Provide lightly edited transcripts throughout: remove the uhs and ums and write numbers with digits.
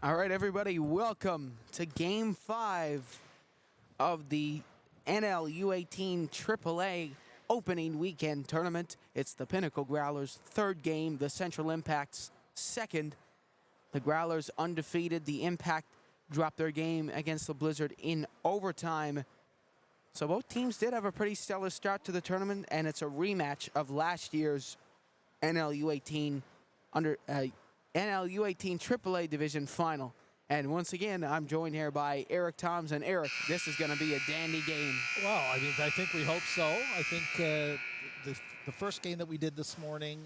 All right, everybody, welcome to Game 5 of the NLU18 AAA opening weekend tournament. It's the Pinnacle Growlers' third game, the Central Impact's second. The Growlers undefeated. The Impact dropped their game against the Blizzard in overtime. So both teams did have a pretty stellar start to the tournament, and it's a rematch of last year's NLU18 NLU18 AAA Division Final. And once again, I'm joined here by Eric Thoms. And Eric, this is going to be a dandy game. Well, I think we hope so. I think the first game that we did this morning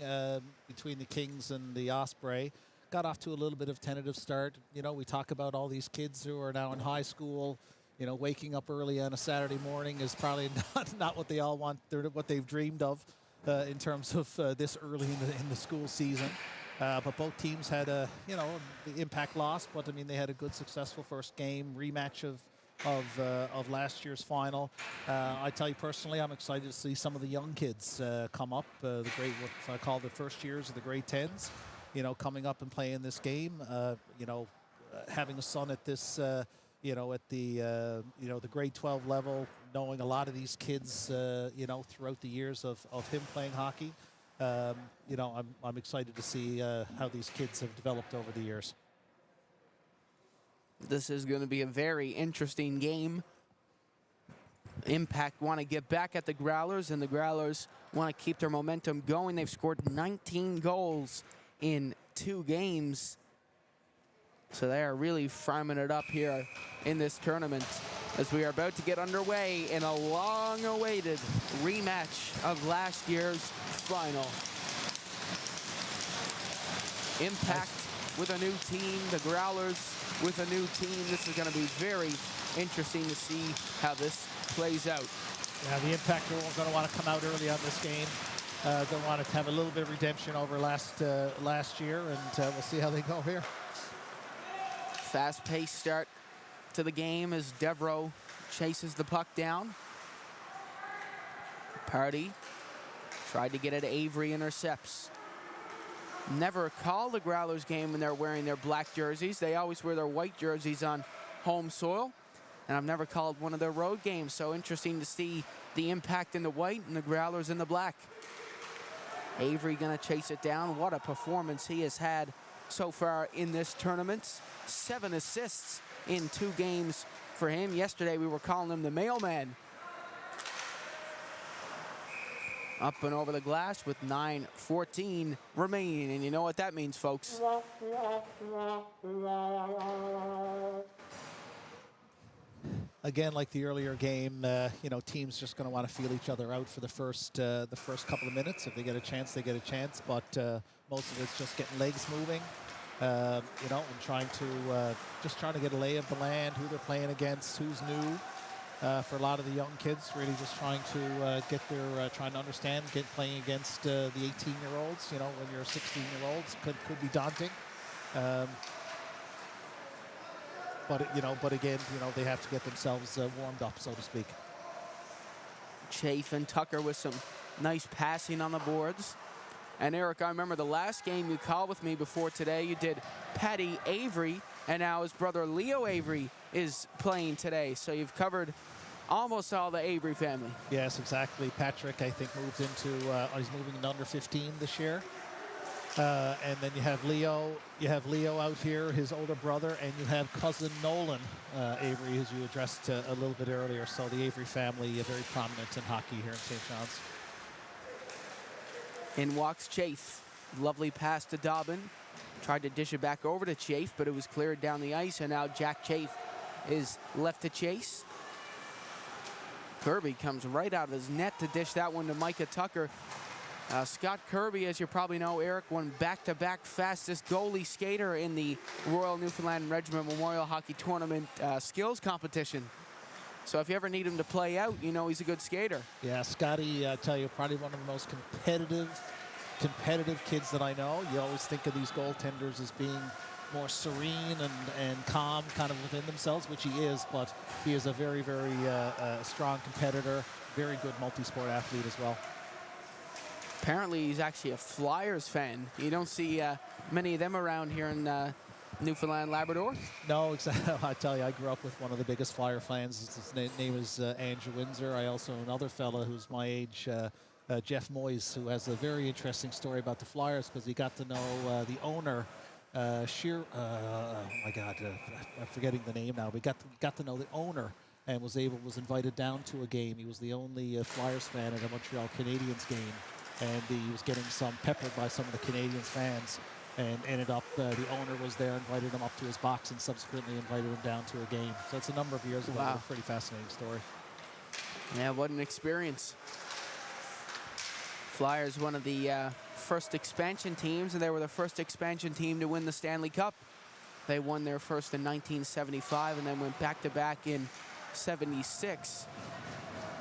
between the Kings and the Osprey got off to a little bit of tentative start. You know, we talk about all these kids who are now in high school. You know, waking up early on a Saturday morning is probably not what they all want, what they've dreamed of in terms of this early in the school season. But both teams had the Impact lost, but I mean they had a good, successful first game rematch of last year's final. I tell you personally, I'm excited to see some of the young kids come up, the great what I call the first years of the grade 10s, coming up and playing this game. Having a son at this, at the the grade 12 level, knowing a lot of these kids, throughout the years of him playing hockey. I'm excited to see how these kids have developed over the years. This is going to be a very interesting game. Impact want to get back at the Growlers, and the Growlers want to keep their momentum going. They've scored 19 goals in 2 games. So they are really farming it up here in this tournament as we are about to get underway in a long-awaited rematch of last year's final. Impact with a new team, the Growlers with a new team. This is going to be very interesting to see how this plays out. Yeah, the Impact are going to want to come out early on this game. They want to have a little bit of redemption over last year, and we'll see how they go here. Fast-paced start to the game as Devereaux chases the puck down. Party tried to get it. Avery intercepts. Never call the Growlers game when they're wearing their black jerseys. They always wear their white jerseys on home soil. And I've never called one of their road games. So interesting to see the Impact in the white and the Growlers in the black. Avery gonna chase it down. What a performance he has had so far in this tournament. 7 assists in 2 games for him. Yesterday we were calling him the mailman. Up and over the glass with 9:14 remaining, and you know what that means, folks. Again, like the earlier game, teams just going to want to feel each other out for the first couple of minutes. If they get a chance, they get a chance. But most of it's just getting legs moving, and trying to get a lay of the land, who they're playing against, who's new. For a lot of the young kids, really just trying to trying to understand, playing against the 18-year-olds. When you're 16-year-olds, could be daunting. But again, they have to get themselves warmed up, so to speak. Chafe and Tucker with some nice passing on the boards. And Eric, I remember the last game you called with me before today, you did Patty Avery, and now his brother Leo Avery is playing today. So you've covered almost all the Avery family. Yes, exactly. Patrick, I think, moved into, he's moving into under 15 this year. And then you have Leo. You have Leo out here, his older brother, and you have cousin Nolan Avery, as you addressed a little bit earlier. So the Avery family, very prominent in hockey here in St. John's. In walks Chafe. Lovely pass to Dobbin. Tried to dish it back over to Chafe, but it was cleared down the ice, and now Jack Chafe is left to chase. Kirby comes right out of his net to dish that one to Micah Tucker. Scott Kirby, as you probably know, Eric, won back-to-back fastest goalie skater in the Royal Newfoundland Regiment Memorial Hockey Tournament skills competition. So if you ever need him to play out, he's a good skater. Yeah, Scotty, I tell you, probably one of the most competitive kids that I know. You always think of these goaltenders as being more serene and calm kind of within themselves, which he is, but he is a very, very strong competitor, very good multi-sport athlete as well. Apparently he's actually a Flyers fan. You don't see many of them around here in Newfoundland Labrador? No, exactly. I tell you, I grew up with one of the biggest Flyer fans. His name is Andrew Windsor. I also know another fella who's my age, Jeff Moyes, who has a very interesting story about the Flyers because he got to know the owner, oh my God, I'm forgetting the name now. But got to know the owner and was invited down to a game. He was the only Flyers fan at a Montreal Canadiens game, and he was getting peppered by some of the Canadiens fans. And ended up, the owner was there, invited him up to his box, and subsequently invited him down to a game. So it's a number of years ago. Wow. A pretty fascinating story. Yeah, what an experience. Flyers, one of the first expansion teams, and they were the first expansion team to win the Stanley Cup. They won their first in 1975 and then went back-to-back in 76.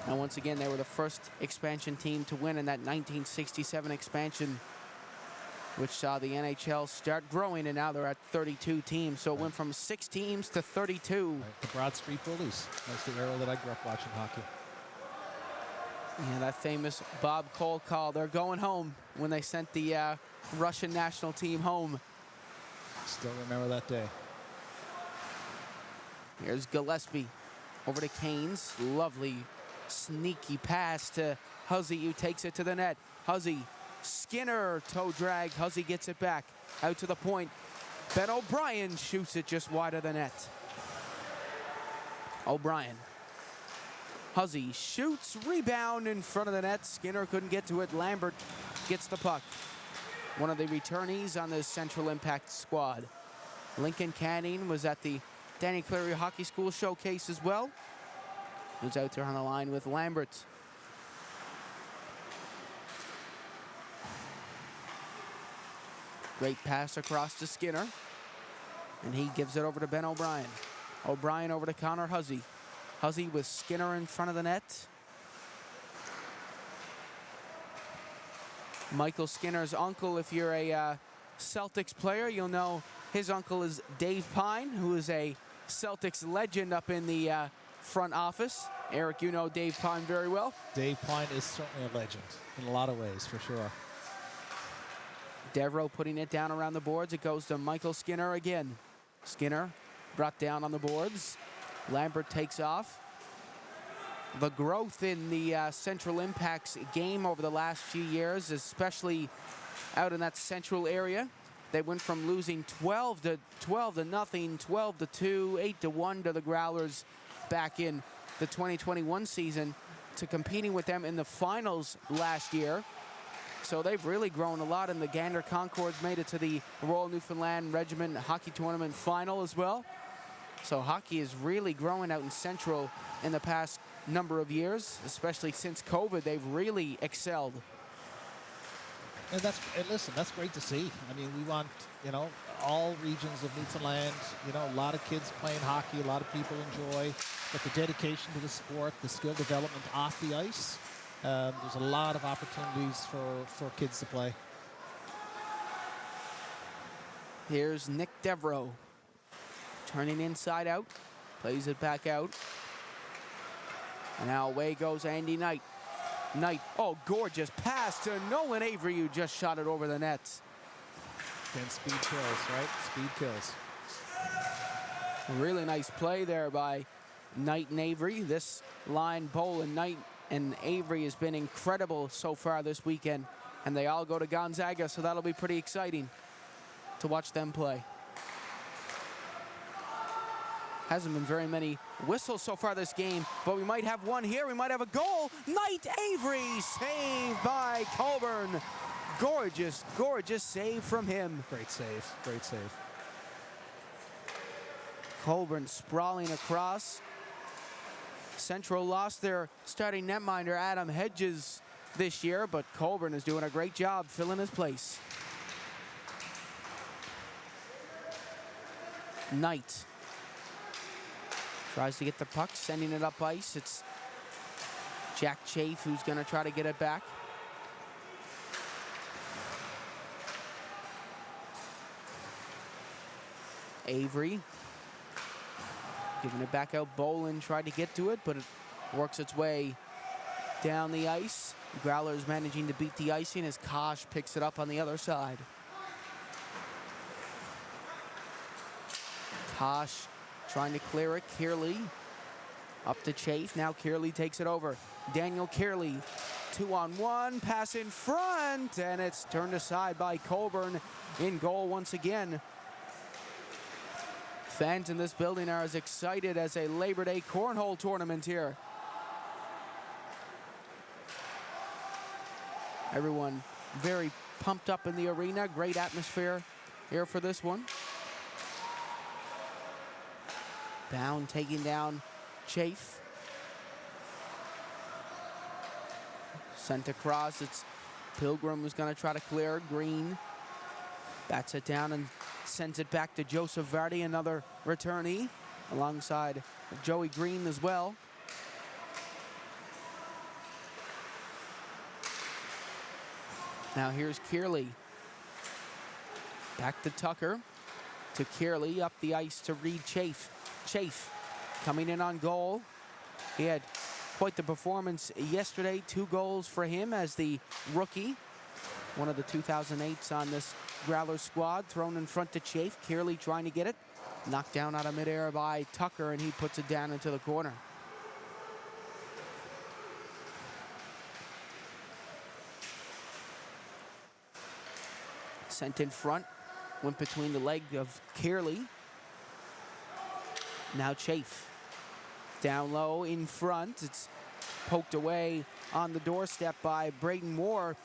And once again, they were the first expansion team to win in that 1967 expansion, which saw the NHL start growing, and now they're at 32 teams. So it went from 6 teams to 32. Right. The Broad Street Bullies. That's the era that I grew up watching hockey. Yeah, that famous Bob Cole call. They're going home when they sent the Russian national team home. Still remember that day. Here's Gillespie over to Canes. Lovely sneaky pass to Huzzy, who takes it to the net. Huzzy, Skinner, toe drag. Huzzy gets it back out to the point. Ben O'Brien shoots it just wide of the net. O'Brien. Huzzy shoots, rebound in front of the net. Skinner couldn't get to it. Lambert gets the puck. One of the returnees on the Central Impact squad. Lincoln Canning was at the Danny Cleary Hockey School showcase as well. Who's out there on the line with Lambert. Great pass across to Skinner. And he gives it over to Ben O'Brien. O'Brien over to Connor Huzzy. Huzzy with Skinner in front of the net. Michael Skinner's uncle, if you're a Celtics player, you'll know his uncle is Dave Pine, who is a Celtics legend up in the front office. Eric, you know Dave Pine very well. Dave Pine is certainly a legend in a lot of ways, for sure. Devereaux putting it down around the boards. It goes to Michael Skinner again. Skinner brought down on the boards. Lambert takes off. The growth in the Central Impact's game over the last few years, especially out in that central area. They went from losing 12 to nothing, 12 to 2, 8 to 1 to the Growlers back in the 2021 season, to competing with them in the finals last year. So they've really grown a lot, and the Gander Concords made it to the Royal Newfoundland Regiment Hockey Tournament final as well. So hockey is really growing out in Central in the past number of years, especially since COVID. They've really excelled. And listen, that's great to see. I mean, we want, all regions of Newfoundland, a lot of kids playing hockey, a lot of people enjoy, but the dedication to the sport, the skill development off the ice, there's a lot of opportunities for kids to play. Here's Nick Devereaux. Turning inside out, plays it back out. And now away goes Andy Knight. Knight, gorgeous pass to Nolan Avery, who just shot it over the net. And speed kills, right? Speed kills. A really nice play there by Knight and Avery. This line, Boland, Knight, and Avery has been incredible so far this weekend. And they all go to Gonzaga, so that'll be pretty exciting to watch them play. Hasn't been very many whistles so far this game, but we might have one here. We might have a goal. Knight Avery, saved by Colburn. Gorgeous, gorgeous save from him. Great save, great save. Colburn sprawling across. Central lost their starting netminder, Adam Hedges, this year, but Colburn is doing a great job filling his place. Knight tries to get the puck, sending it up ice. It's Jack Chafe who's going to try to get it back. Avery giving it back out. Boland tried to get to it, but it works its way down the ice. Growlers managing to beat the icing as Kosh picks it up on the other side. Tosh trying to clear it. Kearley up to Chafe. Now Kearley takes it over. Daniel Kearley, 2-on-1, pass in front, and it's turned aside by Colburn in goal once again. Fans in this building are as excited as a Labor Day cornhole tournament here. Everyone very pumped up in the arena. Great atmosphere here for this one. Bound taking down Chafe. Sent across. It's Pilgrim who's going to try to clear. Green bats it down and sends it back to Joseph Vardy, another returnee, alongside Joey Green as well. Now here's Kearley. Back to Tucker. To Kearley, up the ice to Reed Chafe. Chafe coming in on goal. He had quite the performance yesterday. 2 goals for him as the rookie. One of the 2008s on this Growlers squad. Thrown in front to Chafe. Kearley trying to get it. Knocked down out of midair by Tucker, and he puts it down into the corner. Sent in front. Went between the leg of Kearley. Now Chafe. Down low in front. It's poked away on the doorstep by Braden Moore.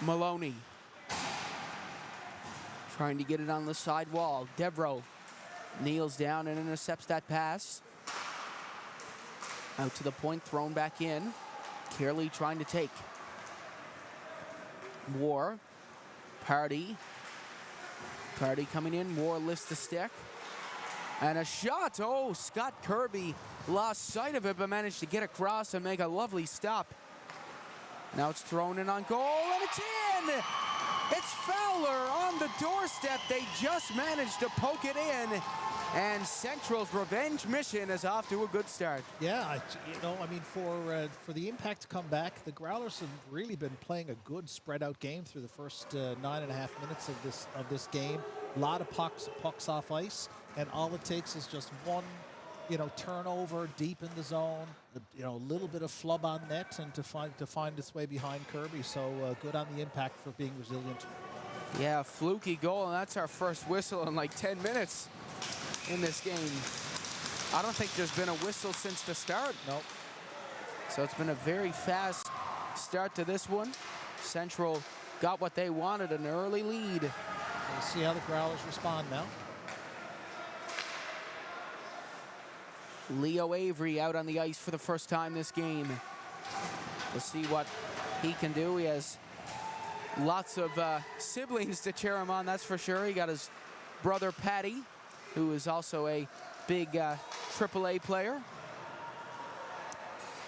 Maloney trying to get it on the side wall. Devereaux kneels down and intercepts that pass. Out to the point, thrown back in. Kearley trying to take. Moore. Party coming in. Moore lifts the stick. And a shot. Oh, Scott Kirby lost sight of it, but managed to get across and make a lovely stop. Now it's thrown in on goal, and it's in! It's Fowler on the doorstep. They just managed to poke it in. And Central's revenge mission is off to a good start. Yeah, I mean, for the Impact to come back, the Growlers have really been playing a good spread-out game through the first 9.5 minutes of this game. A lot of pucks off ice, and all it takes is just one, turnover deep in the zone, a little bit of flub on net, and to find its way behind Kirby. So good on the Impact for being resilient. Yeah, fluky goal, and that's our first whistle in like 10 minutes in this game. I don't think there's been a whistle since the start. Nope. So it's been a very fast start to this one. Central got what they wanted, an early lead. We'll see how the Growlers respond now. Leo Avery out on the ice for the first time this game. We'll see what he can do. He has lots of siblings to cheer him on, that's for sure. He got his brother Patty, who is also a big AAA player,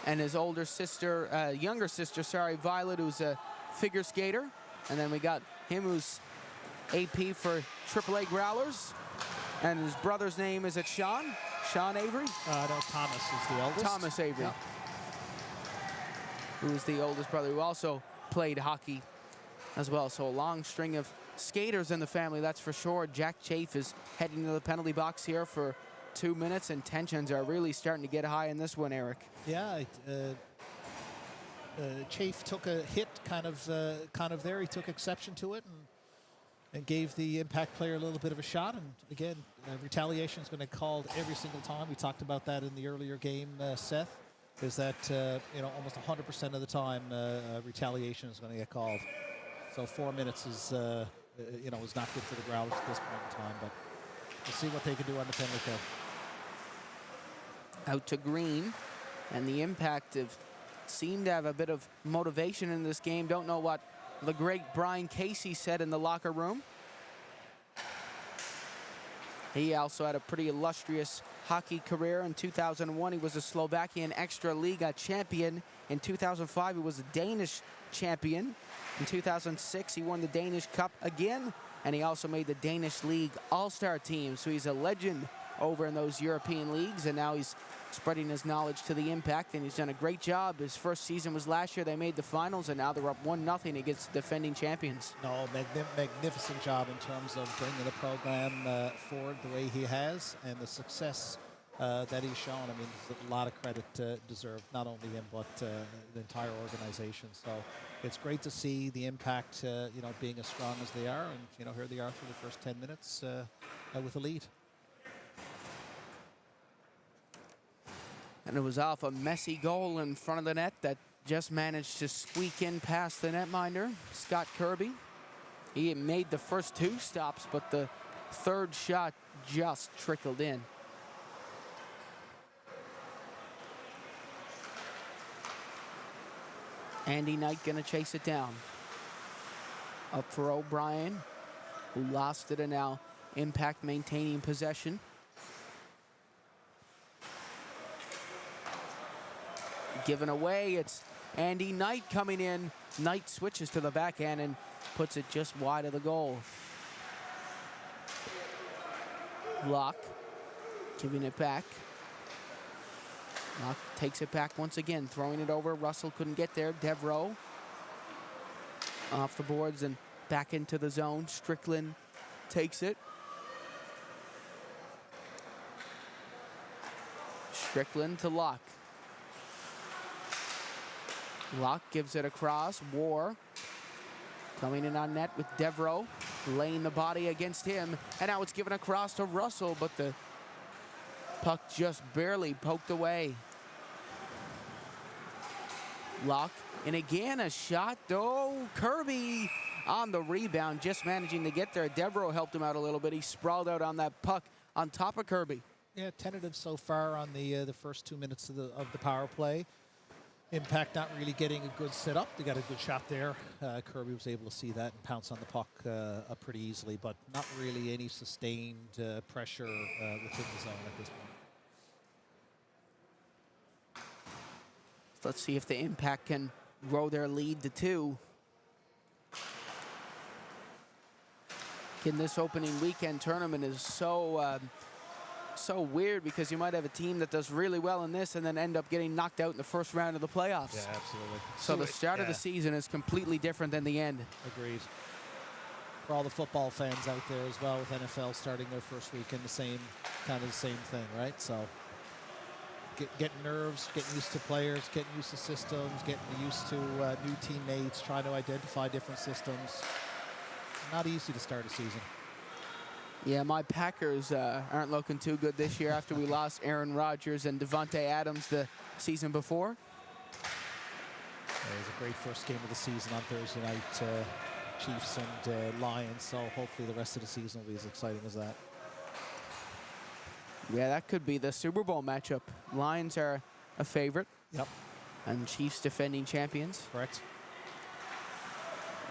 and his younger sister, Violet, who's a figure skater. And then we got him, who's AP for AAA Growlers, and his brother's name is Sean Avery? No, Thomas is the oldest. Thomas Avery, yeah. Who is the oldest brother, who also played hockey as well. So a long string of skaters in the family, that's for sure. Jack Chafe is heading to the penalty box here for 2 minutes, and tensions are really starting to get high in this one, Eric. Yeah, Chafe took a hit kind of there. He took exception to it and gave the Impact player a little bit of a shot. And again, retaliation is going to be called every single time. We talked about that in the earlier game, Seth, is that almost 100% of the time retaliation is going to get called. So 4 minutes is is not good for the Growlers at this point in time, but we'll see what they can do on the penalty kill. Out to Green, and the Impact seemed to have a bit of motivation in this game. Don't know what the great Brian Casey said in the locker room. He also had a pretty illustrious hockey career. In 2001, he was a Slovakian Extra Liga champion. In 2005, he was a Danish champion. In 2006, he won the Danish Cup again, and he also made the Danish League All-Star team. So he's a legend over in those European leagues, and now he's spreading his knowledge to the Impact, and he's done a great job. His first season was last year. They made the finals, and now they're up 1-0 against the defending champions. No, magnificent job in terms of bringing the program forward the way he has, and the success that he's shown. I mean, a lot of credit deserved, not only him, but the entire organization. So it's great to see the Impact, being as strong as they are. And, here they are through the first 10 minutes with a lead. And it was off a messy goal in front of the net that just managed to squeak in past the netminder, Scott Kirby. He made the first 2 stops, but the third shot just trickled in. Andy Knight gonna chase it down. Up for O'Brien, who lost it, and now Impact maintaining possession. Given away, it's Andy Knight coming in. Knight switches to the backhand and puts it just wide of the goal. Locke giving it back. Locke takes it back once again, throwing it over. Russell couldn't get there. Devereaux off the boards and back into the zone. Strickland takes it. Strickland to Locke. Locke gives it across. War coming in on net with Devereaux, laying the body against him. And now it's given across to Russell, but the puck just barely poked away. Locke, and again a shot. Oh, Kirby on the rebound, just managing to get there. Devereaux helped him out a little bit. He sprawled out on that puck on top of Kirby. Yeah, tentative so far on the first 2 minutes of the power play. Impact not really getting a good setup. They got a good shot there. Kirby was able to see that and pounce on the puck pretty easily, but not really any sustained pressure within the zone at this point. Let's see if the Impact can grow their lead to 2. In this opening weekend tournament is so weird, because you might have a team that does really well in this and then end up getting knocked out in the first round of the playoffs. Yeah, absolutely. So the start of the season is completely different than the end. Agreed. For all the football fans out there as well, with NFL starting their first weekend, the same thing, right? So getting nerves, getting used to players, getting used to systems, getting used to new teammates, trying to identify different systems. Not easy to start a season. Yeah, my Packers aren't looking too good this year after we lost Aaron Rodgers and Devontae Adams the season before. It was a great first game of the season on Thursday night, Chiefs and Lions, so hopefully the rest of the season will be as exciting as that. Yeah, that could be the Super Bowl matchup. Lions are a favorite. Yep. And Chiefs defending champions. Correct.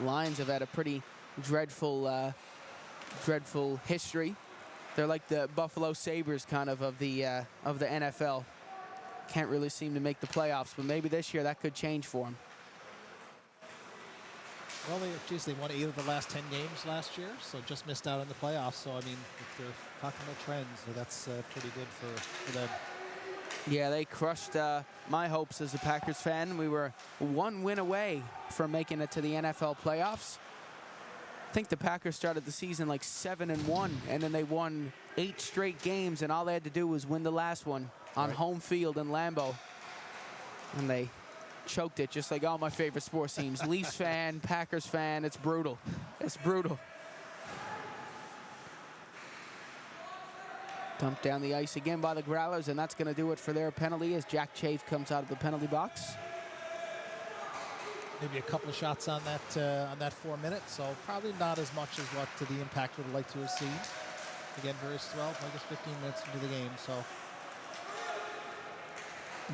Lions have had a pretty dreadful history. They're like the Buffalo Sabres kind of the NFL. Can't really seem to make the playoffs, but maybe this year that could change for them. Well, they won 8 of the last 10 games last year, so just missed out on the playoffs. So, I mean, if they're talking about trends, so that's pretty good for them. Yeah, they crushed my hopes as a Packers fan. We were 1 win away from making it to the NFL playoffs. I think the Packers started the season like 7-1, and then they won 8 straight games, and all they had to do was win the last one on home field in Lambeau. And they choked it, just like all my favorite sports teams. Leafs fan, Packers fan, it's brutal. It's brutal. Dumped down the ice again by the Growlers, and that's going to do it for their penalty as Jack Chafe comes out of the penalty box. Maybe a couple of shots on that 4 minutes, so probably not as much as what the Impact would like to have seen. Again, very slow, I guess 15 minutes into the game, so.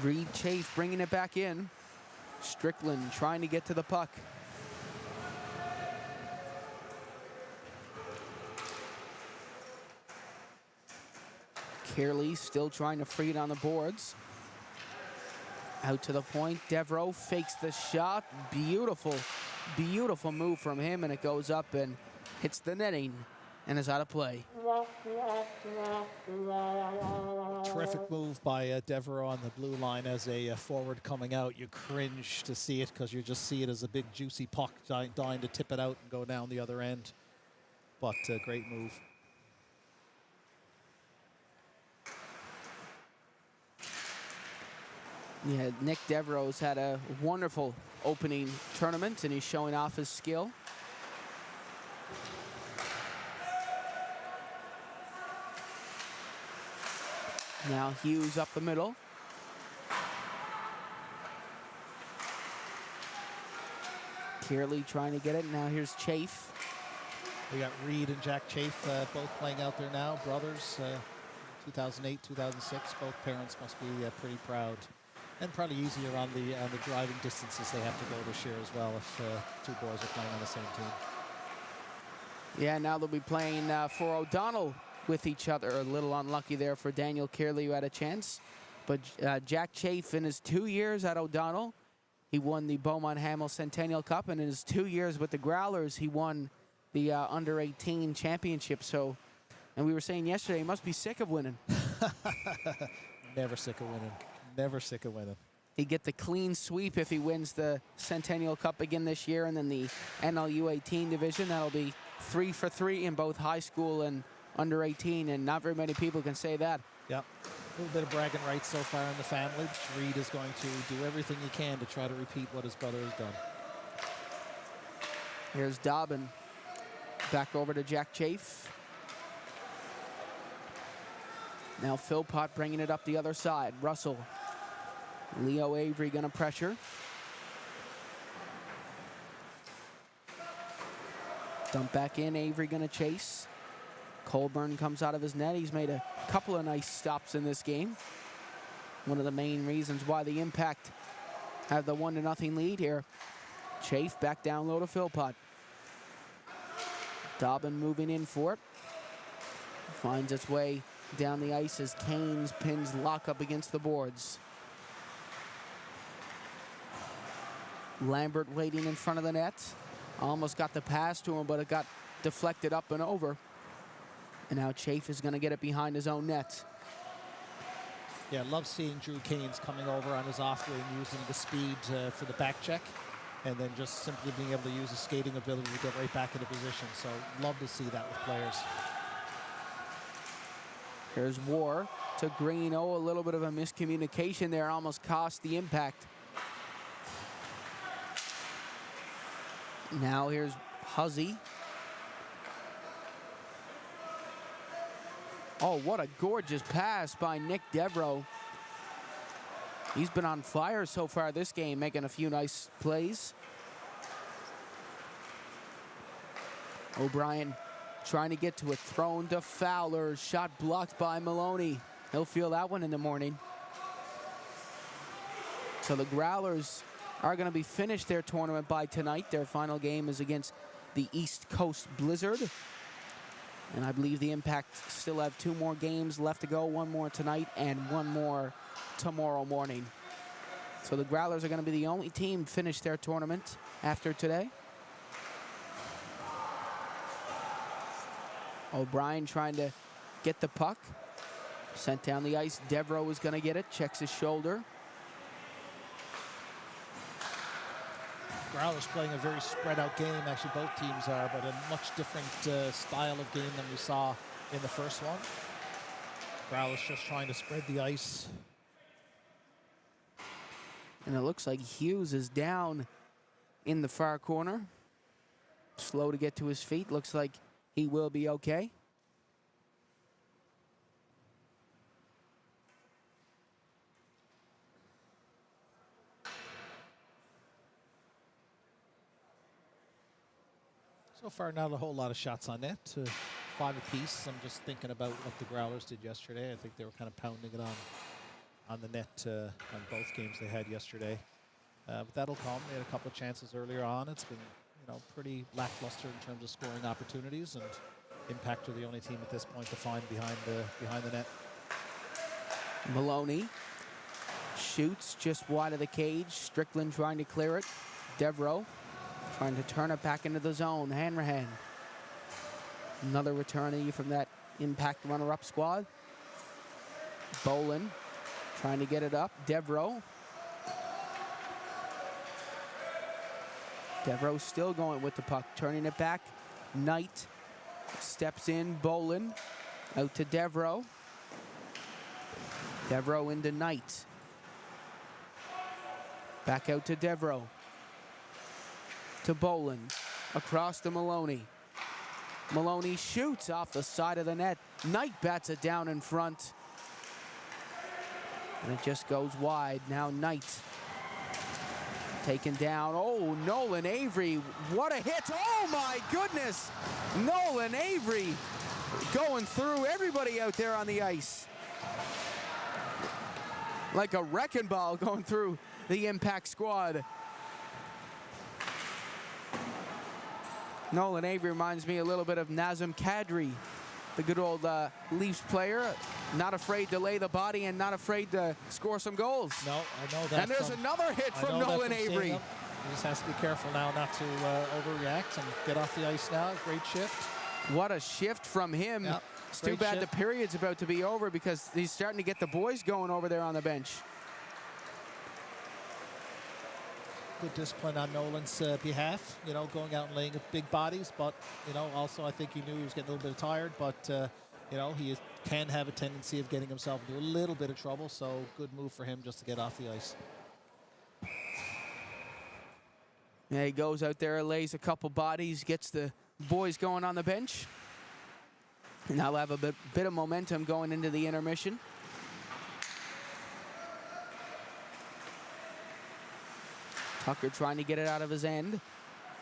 Reed Chafe bringing it back in. Strickland trying to get to the puck. Carey still trying to free it on the boards. Out to the point, Devereaux fakes the shot. Beautiful, beautiful move from him, and it goes up and hits the netting. and is out of play. Terrific move by Devereaux on the blue line as a forward coming out. You cringe to see it because you just see it as a big juicy puck dying to tip it out and go down the other end. But great move. Yeah, Nick Devereaux's had a wonderful opening tournament, and he's showing off his skill. Now Hughes up the middle. Kearley trying to get it. Now here's Chafe. We got Reed and Jack Chafe both playing out there now, brothers. 2008, 2006. Both parents must be pretty proud. And probably easier on the driving distances they have to go this year as well if two boys are playing on the same team. Yeah, now they'll be playing for O'Donnell with each other. A little unlucky there for Daniel Kearley, who had a chance. But Jack Chafe, in his 2 years at O'Donnell, he won the Beaumont Hamel Centennial Cup, and in his 2 years with the Growlers, he won the under-18 championship. So, and we were saying yesterday, he must be sick of winning. Never sick of winning. Never sick of winning. He'd get the clean sweep if he wins the Centennial Cup again this year, and then the NLU18 division. That'll be 3 for 3 in both high school and under 18, and not very many people can say that. Yep. A little bit of bragging rights so far in the family. Reed is going to do everything he can to try to repeat what his brother has done. Here's Dobbin. Back over to Jack Chafe. Now Philpott bringing it up the other side. Russell. Leo Avery gonna pressure. Dump back in, Avery gonna chase. Colburn comes out of his net. He's made a couple of nice stops in this game. One of the main reasons why the Impact have the 1-0 lead here. Chafe back down low to Philpott. Dobbin moving in for it. Finds its way down the ice as Canes pins lock up against the boards. Lambert waiting in front of the net. Almost got the pass to him, but it got deflected up and over. And now Chafe is going to get it behind his own net. Yeah, love seeing Drew Canes coming over on his off wing, using the speed for the back check, and then just simply being able to use his skating ability to get right back into position. So love to see that with players. Here's War to Green. Oh, a little bit of a miscommunication there. Almost cost the Impact. Now here's Huzzy. Oh, what a gorgeous pass by Nick Devereaux. He's been on fire so far this game, making a few nice plays. O'Brien trying to get to it, thrown to Fowler, shot blocked by Maloney. He'll feel that one in the morning. So the Growlers are going to be finished their tournament by tonight. Their final game is against the East Coast Blizzard. And I believe the Impact still have 2 more games left to go, 1 more tonight and 1 more tomorrow morning. So the Growlers are going to be the only team finish their tournament after today. O'Brien trying to get the puck. Sent down the ice. Devereaux is going to get it. Checks his shoulder. Growlers playing a very spread out game. Actually, both teams are, but a much different style of game than we saw in the first one. Growlers just trying to spread the ice. And it looks like Hughes is down in the far corner. Slow to get to his feet. Looks like he will be okay. So far, not a whole lot of shots on net. 5 apiece. I'm just thinking about what the Growlers did yesterday. I think they were kind of pounding it on the net on both games they had yesterday. But that'll come. They had a couple of chances earlier on. It's been, pretty lackluster in terms of scoring opportunities, and Impact are the only team at this point to find behind the net. Maloney shoots just wide of the cage. Strickland trying to clear it. Devereaux trying to turn it back into the zone. Hanrahan. Another returnee from that impact runner-up squad. Bolin trying to get it up. Devereaux. Devereaux still going with the puck, turning it back. Knight steps in. Bolin out to Devereaux. Devereaux into Knight. Back out to Devereaux. To Bolin. Across to Maloney. Maloney shoots off the side of the net. Knight bats it down in front. And it just goes wide. Now Knight taken down. Oh, Nolan Avery. What a hit. Oh, my goodness. Nolan Avery going through everybody out there on the ice. Like a wrecking ball going through the impact squad. Nolan Avery reminds me a little bit of Nazem Kadri, the good old Leafs player. Not afraid to lay the body and not afraid to score some goals. No, I know that. And there's another hit from Nolan Avery. He just has to be careful now not to overreact and get off the ice now. Great shift. What a shift from him. Yep. It's too bad the period's about to be over because he's starting to get the boys going over there on the bench. Good discipline on Nolan's behalf, you know, going out and laying big bodies, but, you know, also I think he knew he was getting a little bit tired, but, you know, he can have a tendency of getting himself into a little bit of trouble, so good move for him just to get off the ice. Yeah, he goes out there, lays a couple bodies, gets the boys going on the bench. And now have a bit of momentum going into the intermission. Tucker trying to get it out of his end.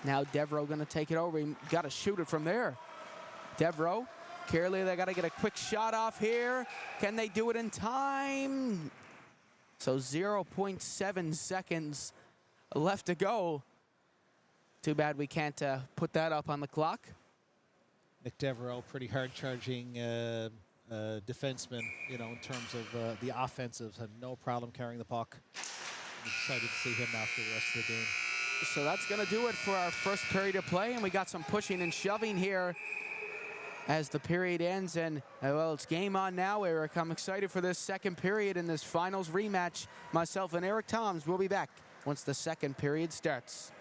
Now Devereaux going to take it over. He got to shoot it from there. Devereaux, carefully, they got to get a quick shot off here. Can they do it in time? So 0.7 seconds left to go. Too bad we can't put that up on the clock. Nick Devereaux, pretty hard-charging defenseman, you know, in terms of the offensive. Had no problem carrying the puck. I'm excited to see him after the rest of the game. So that's going to do it for our first period of play, and we got some pushing and shoving here as the period ends. And, well, it's game on now, Eric. I'm excited for this second period in this finals rematch. Myself and Eric Thoms will be back once the second period starts.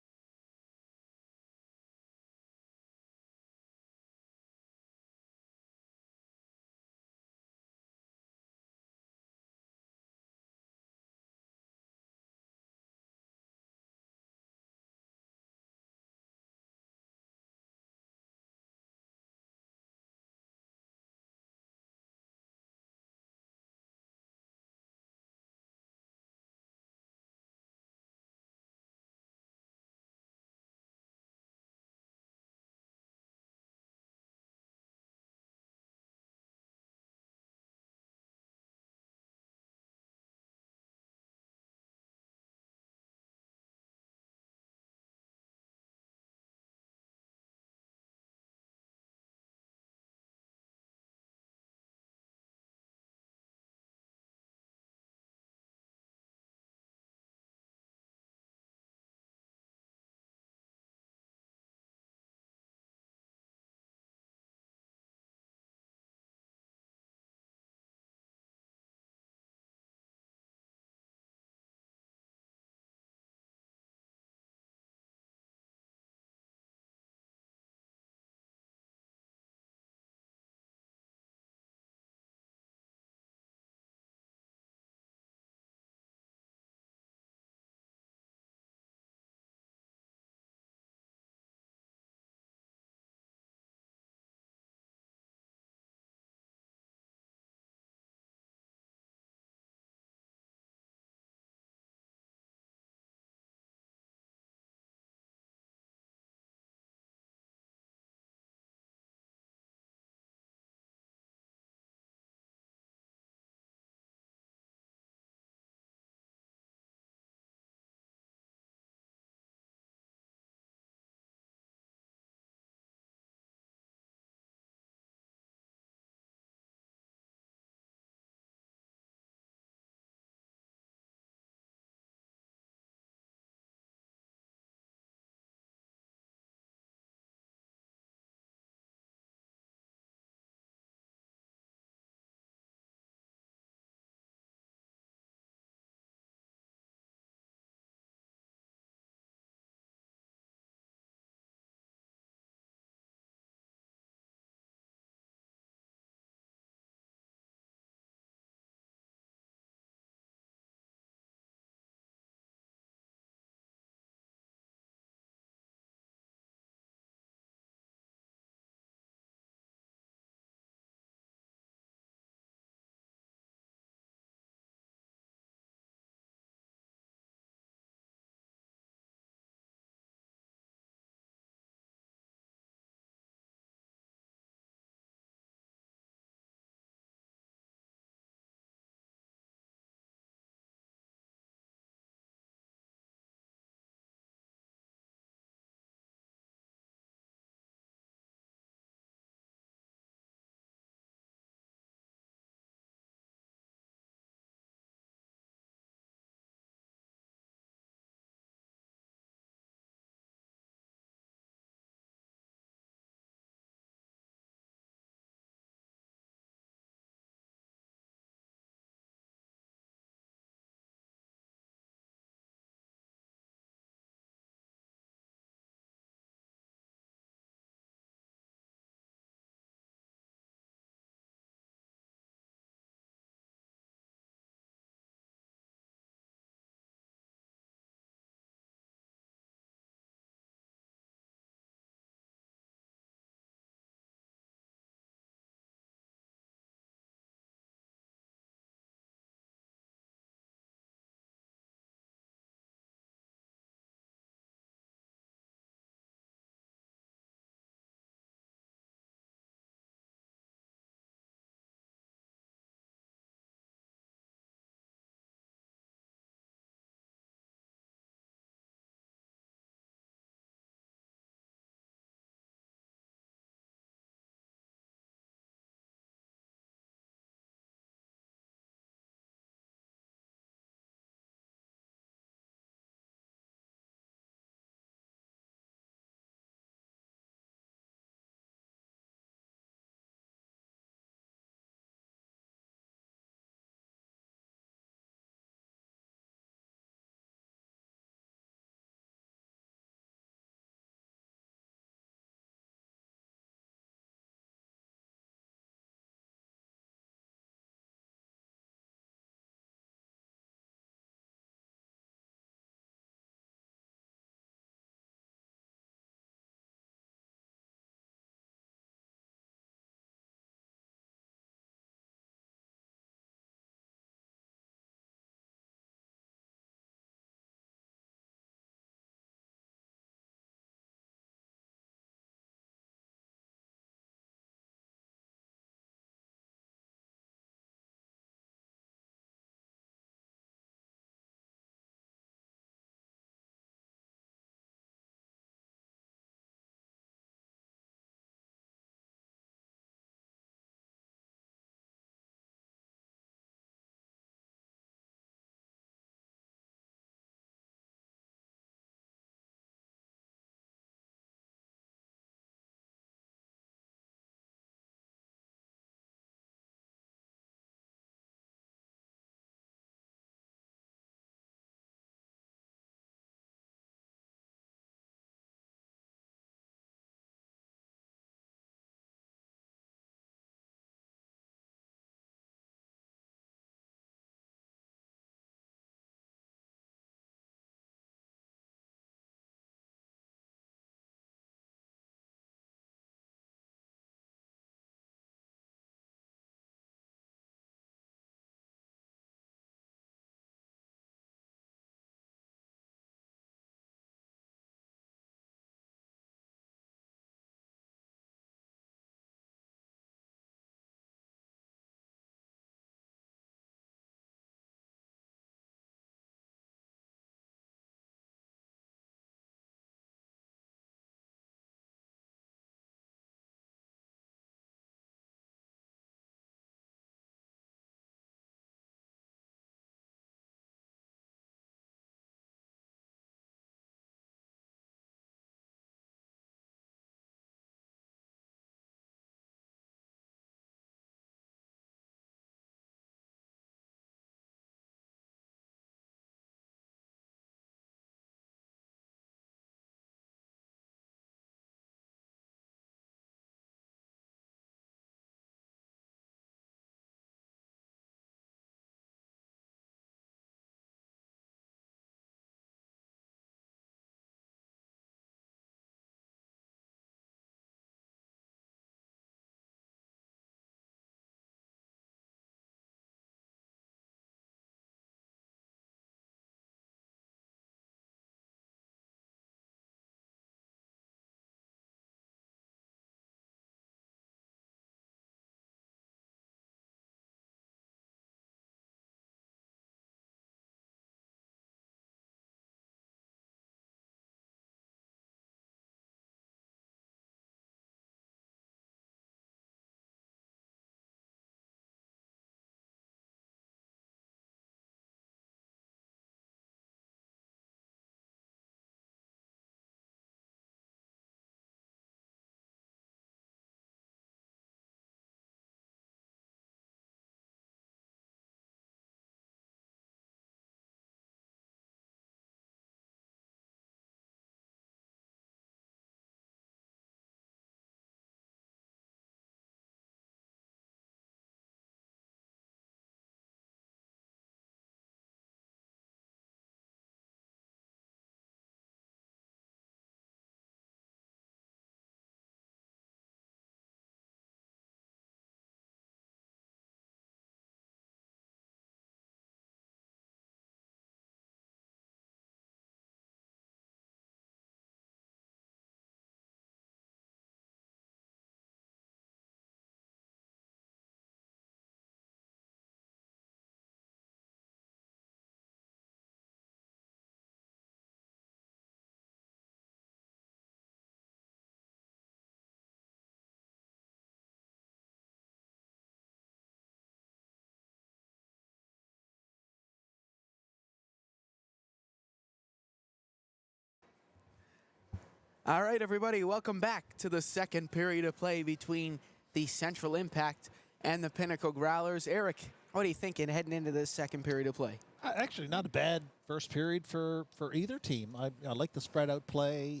All right, everybody, welcome back to the second period of play between the Central Impact and the Pinnacle Growlers. Eric, what are you thinking heading into this second period of play? Actually, not a bad first period for either team. I like the spread out play.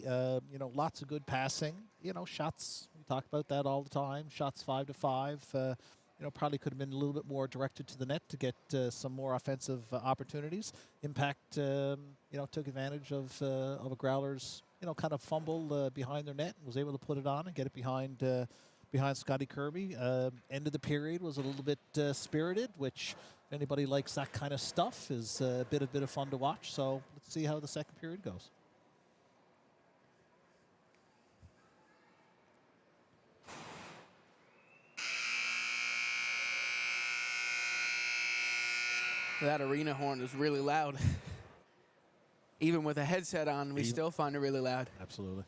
Lots of good passing. Shots. We talk about that all the time. Shots 5 to 5. Probably could have been a little bit more directed to the net to get some more offensive opportunities. Impact, took advantage of a Growlers, kind of fumble behind their net, was able to put it on and get it behind Scotty Kirby. End of the period was a little bit spirited, which if anybody likes that kind of stuff is a bit of fun to watch. So let's see how the second period goes. That arena horn is really loud. Even with a headset on, we still find it really loud. Absolutely.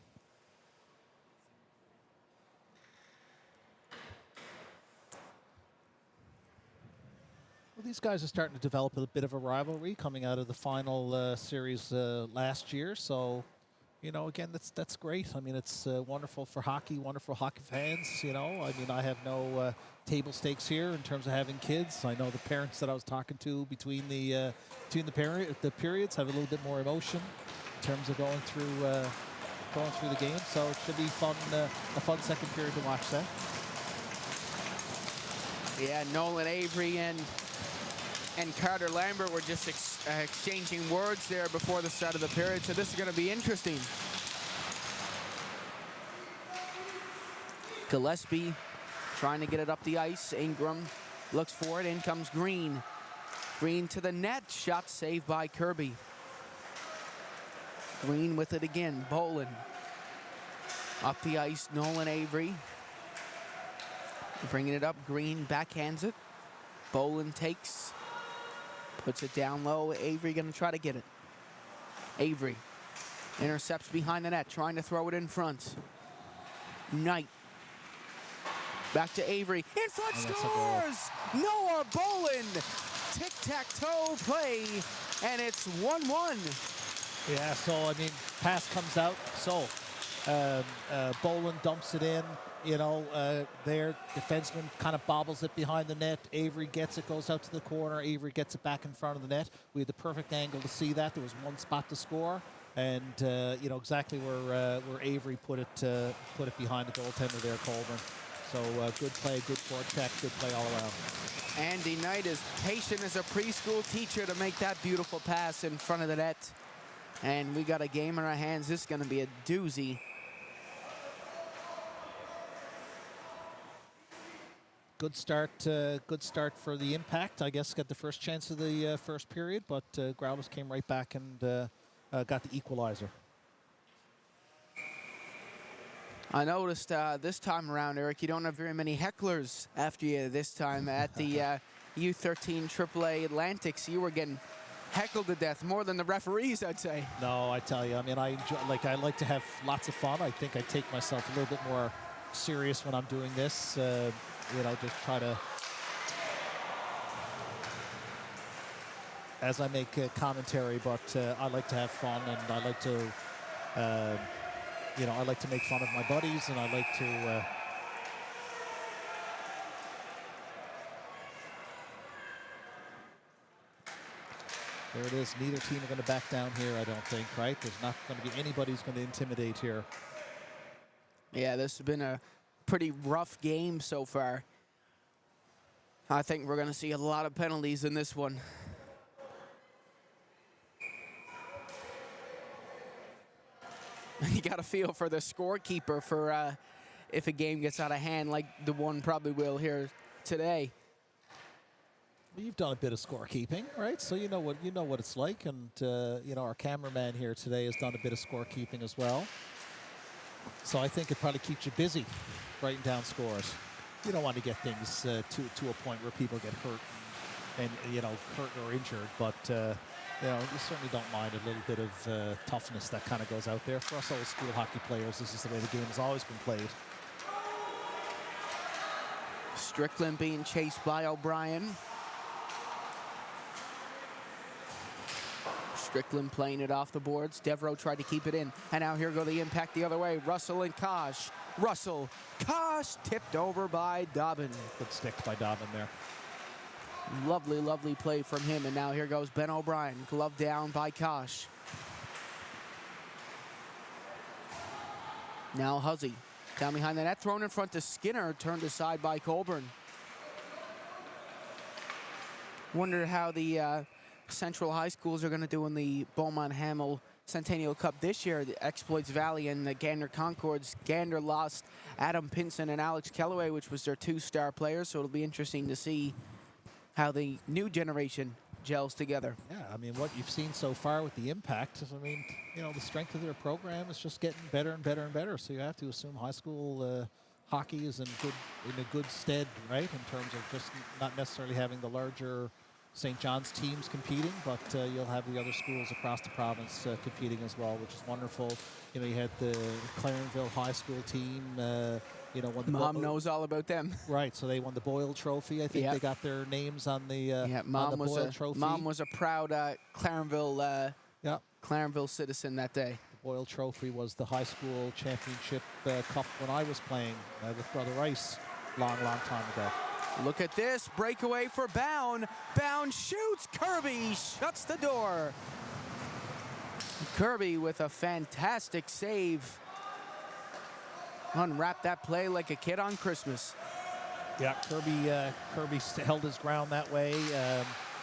Well, these guys are starting to develop a bit of a rivalry coming out of the final series last year. So, again, that's great. I mean, it's wonderful for hockey, wonderful hockey fans. I have no table stakes here in terms of having kids. I know the parents that I was talking to between the periods have a little bit more emotion in terms of going through the game. So it should be fun, a fun second period to watch, Seth. Yeah, Nolan Avery and Carter Lambert were just exchanging words there before the start of the period, so this is going to be interesting. Gillespie trying to get it up the ice. Ingram looks for it. In comes Green. Green to the net. Shot saved by Kirby. Green with it again. Bolin. Up the ice, Nolan Avery. Bringing it up. Green backhands it. Bolin takes. Puts it down low. Avery going to try to get it. Avery intercepts behind the net, trying to throw it in front. Knight. Back to Avery. In front, scores! Noah Bolin. Tic-tac-toe play, and it's 1-1. Yeah, so, pass comes out. So, Bolin dumps it in. Their defenseman kind of bobbles it behind the net. Avery gets it, goes out to the corner. Avery gets it back in front of the net. We had the perfect angle to see that. There was one spot to score, and exactly where Avery put it behind the goaltender there, Colburn. So good play, good forecheck, good play all around. Andy Knight is patient as a preschool teacher to make that beautiful pass in front of the net. And we got a game in our hands. This is going to be a doozy. Good start for the Impact. I guess got the first chance of the first period, but Growlers came right back and got the equalizer. I noticed this time around, Eric, you don't have very many hecklers after you this time at the U13 AAA Atlantics. You were getting heckled to death, more than the referees, I'd say. No, I tell you, I enjoy, I like to have lots of fun. I think I take myself a little bit more serious when I'm doing this. Just try to, as I make commentary, but I like to have fun, and I like to, I like to make fun of my buddies, and I like to. There it is. Neither team are going to back down here, I don't think, right? There's not going to be anybody who's going to intimidate here. Yeah, this has been a pretty rough game so far. I think we're going to see a lot of penalties in this one. You got to feel for the scorekeeper for if a game gets out of hand like the one probably will here today. Well, you've done a bit of scorekeeping, right? So you know what it's like, and our cameraman here today has done a bit of scorekeeping as well. So I think it probably keeps you busy writing down scores. You don't want to get things to a point where people get hurt and hurt or injured, but you certainly don't mind a little bit of toughness that kind of goes out there. For us old school hockey players, this is the way the game has always been played. Strickland being chased by O'Brien. Strickland playing it off the boards. Devereaux tried to keep it in. And now here go the impact the other way. Russell and Kosh. Russell, Kosh, tipped over by Dobbin. Good stick by Dobbin there. Lovely, lovely play from him. And now here goes Ben O'Brien. Glove down by Kosh. Now Huzzy. Down behind the net, thrown in front to Skinner, turned aside by Colburn. Wonder how the Central High Schools are going to do in the Beaumont-Hamel Centennial Cup this year. The Exploits Valley and the Gander Concords. Gander lost Adam Pinson and Alex Kellaway, which was their 2-star players, so it'll be interesting to see how the new generation gels together. Yeah, I mean, what you've seen so far with the Impact, I mean, you know, the strength of their program is just getting better and better and better. So you have to assume high school hockey is in a good stead, right? In terms of just not necessarily having the larger St. John's teams competing, but you'll have the other schools across the province competing as well, which is wonderful. You know, you had the Clarenville High School team, you know, won the Mom knows all about them. Right, so they won the Boyle Trophy. I think they got their names on the Boyle Trophy. Mom was a proud Clarenville citizen that day. The Boyle Trophy was the high school championship cup when I was playing with Brother Rice long time ago. Look at this, breakaway for Bound. Bound shoots, Kirby shuts the door. Kirby with a fantastic save. Unwrapped that play like a kid on Christmas. Yeah, Kirby held his ground that way.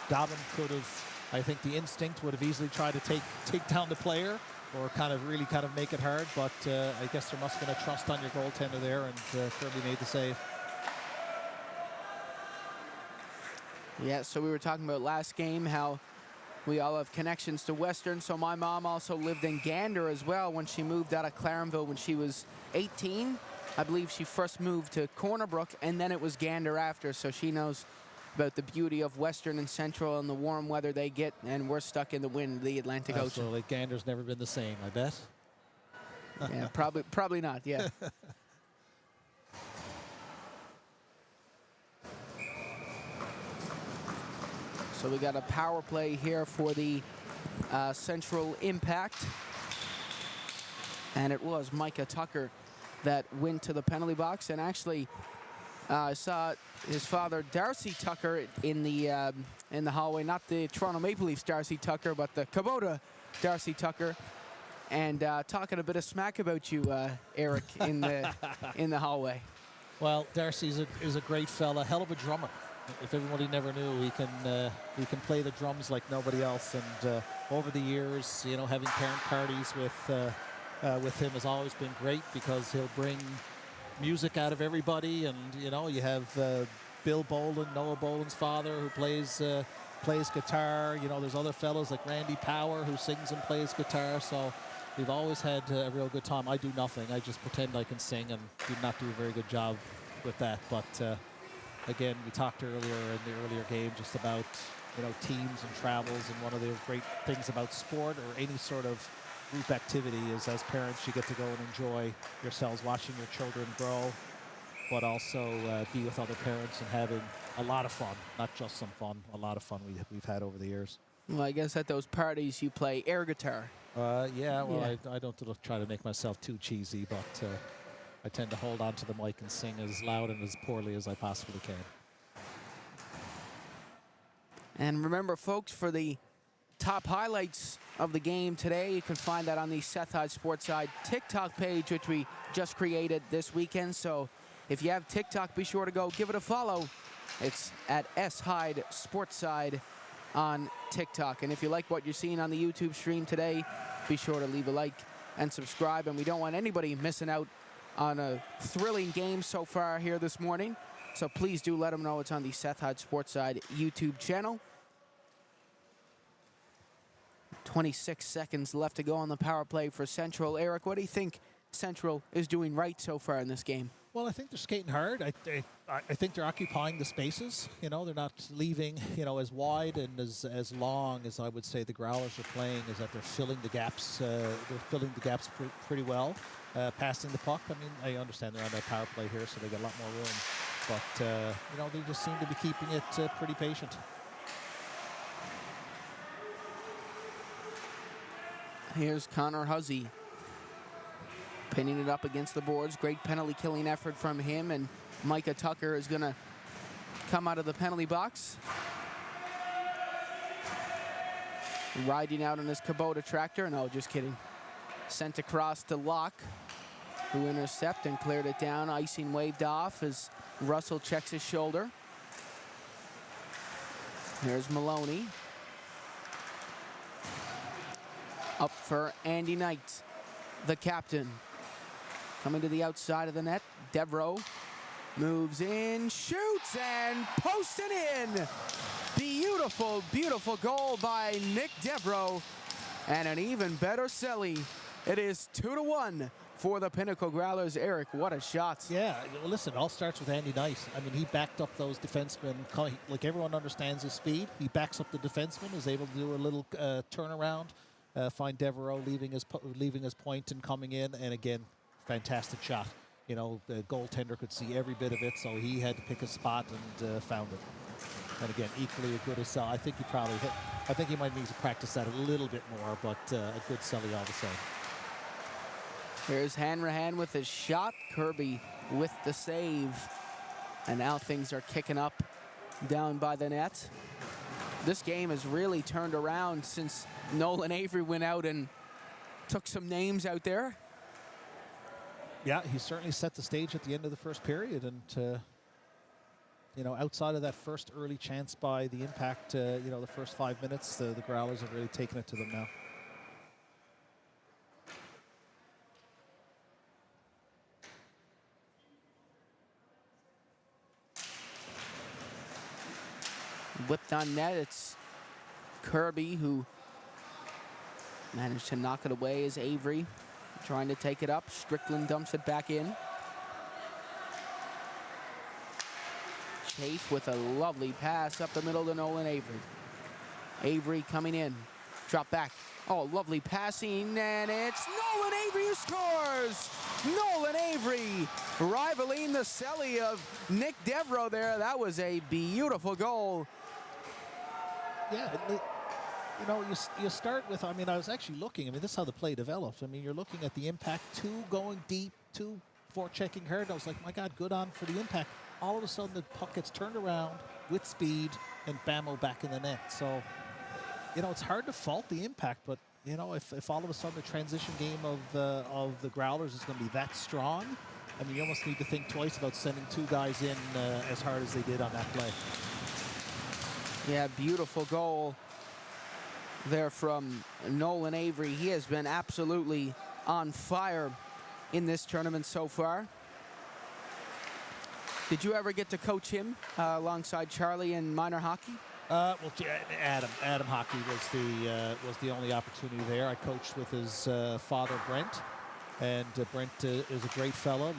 Dobbin could have, I think the instinct would have easily tried to take down the player or really make it hard, but I guess there must have been a trust on your goaltender there, and Kirby made the save. Yeah, so we were talking about last game how we all have connections to Western. So my mom also lived in Gander as well when she moved out of Clarenville when she was 18. I believe she first moved to Corner Brook, and then it was Gander after. So she knows about the beauty of Western and Central and the warm weather they get, and we're stuck in the wind, the Atlantic Ocean. Absolutely. Gander's never been the same, I bet. Yeah, probably not, yeah. So we got a power play here for the Central Impact. And it was Micah Tucker that went to the penalty box. And actually, I saw his father, Darcy Tucker, in the hallway. Not the Toronto Maple Leafs Darcy Tucker, but the Kubota Darcy Tucker. And talking a bit of smack about you, Eric, in the hallway. Well, Darcy is a great fella, hell of a drummer. If everybody never knew, he can play the drums like nobody else. And over the years, you know, having parent parties with him has always been great because he'll bring music out of everybody. And you know, you have Bill Boland, Noah Boland's father, who plays guitar. You know, there's other fellows like Randy Power who sings and plays guitar. So we've always had a real good time. I do nothing. I just pretend I can sing and do not do a very good job with that. But again, we talked earlier in the earlier game just about, you know, teams and travels, and one of the great things about sport or any sort of group activity is as parents you get to go and enjoy yourselves watching your children grow, but also be with other parents and having a lot of fun, not just some fun, a lot of fun we've had over the years. Well, I guess at those parties you play air guitar. Yeah, well, yeah. I don't try to make myself too cheesy, but I tend to hold on to the mic and sing as loud and as poorly as I possibly can. And remember, folks, for the top highlights of the game today, you can find that on the Seth Hyde Sportside TikTok page, which we just created this weekend. So if you have TikTok, be sure to go give it a follow. It's at S Hyde Sportside on TikTok. And if you like what you're seeing on the YouTube stream today, be sure to leave a like and subscribe. And we don't want anybody missing out on a thrilling game so far here this morning. So please do let them know it's on the Seth Hyde Sportside YouTube channel. 26 seconds left to go on the power play for Central. Eric, what do you think Central is doing right so far in this game? Well, I think they're skating hard. I think they're occupying the spaces. You know, they're not leaving, you know, as wide and as long as I would say the Growlers are playing, is that they're filling the gaps. They're filling the gaps pretty well. Passing the puck. I mean, I understand they're on that power play here, so they got a lot more room. But, you know, they just seem to be keeping it pretty patient. Here's Connor Huzzy. Pinning it up against the boards. Great penalty killing effort from him, and Micah Tucker is going to come out of the penalty box. Riding out on his Kubota tractor. No, just kidding. Sent across to Locke, who intercepted and cleared it down. Icing waved off as Russell checks his shoulder. Here's Maloney. Up for Andy Knight, the captain. Coming to the outside of the net. Devereaux moves in, shoots, and posted in. Beautiful, beautiful goal by Nick Devereaux. And an even better celly. It is 2-1 for the Pinnacle Growlers. Eric, what a shot. Yeah, well, listen, it all starts with Andy Knight. I mean, he backed up those defensemen. Like, everyone understands his speed. He backs up the defenseman, is able to do a little turnaround, find Devereaux leaving his point and coming in, and again, fantastic shot. You know, the goaltender could see every bit of it, so he had to pick a spot and found it. And again, equally as good as Sell. I think he probably hit. I think he might need to practice that a little bit more, but a good Selly all the same. Here's Hanrahan with his shot. Kirby with the save. And now things are kicking up down by the net. This game has really turned around since Nolan Avery went out and took some names out there. Yeah, he certainly set the stage at the end of the first period, and you know, outside of that first early chance by the Impact, you know, the first 5 minutes, the Growlers have really taken it to them now. Whipped on net, it's Kirby who managed to knock it away as Avery trying to take it up. Strickland dumps it back in. Chafe with a lovely pass up the middle to Nolan Avery. Avery coming in, drop back. Oh, lovely passing, and it's Nolan Avery who scores! Nolan Avery rivaling the celly of Nick Devereaux there. That was a beautiful goal. Yeah, you know, you start with, I mean, I was actually looking, I mean, this is how the play developed. I mean, you're looking at the Impact, 2 going deep, 2 forechecking hard. I was like, my God, good on for the Impact. All of a sudden, the puck gets turned around with speed, and bammo back in the net. So, you know, it's hard to fault the Impact, but, you know, if all of a sudden the transition game of the Growlers is going to be that strong, I mean, you almost need to think twice about sending 2 guys in as hard as they did on that play. Yeah, beautiful goal there from Nolan Avery. He has been absolutely on fire in this tournament so far. Did you ever get to coach him alongside Charlie in minor hockey? Well, Adam Hockey was the only opportunity there. I coached with his father, Brent, and Brent is a great fellow.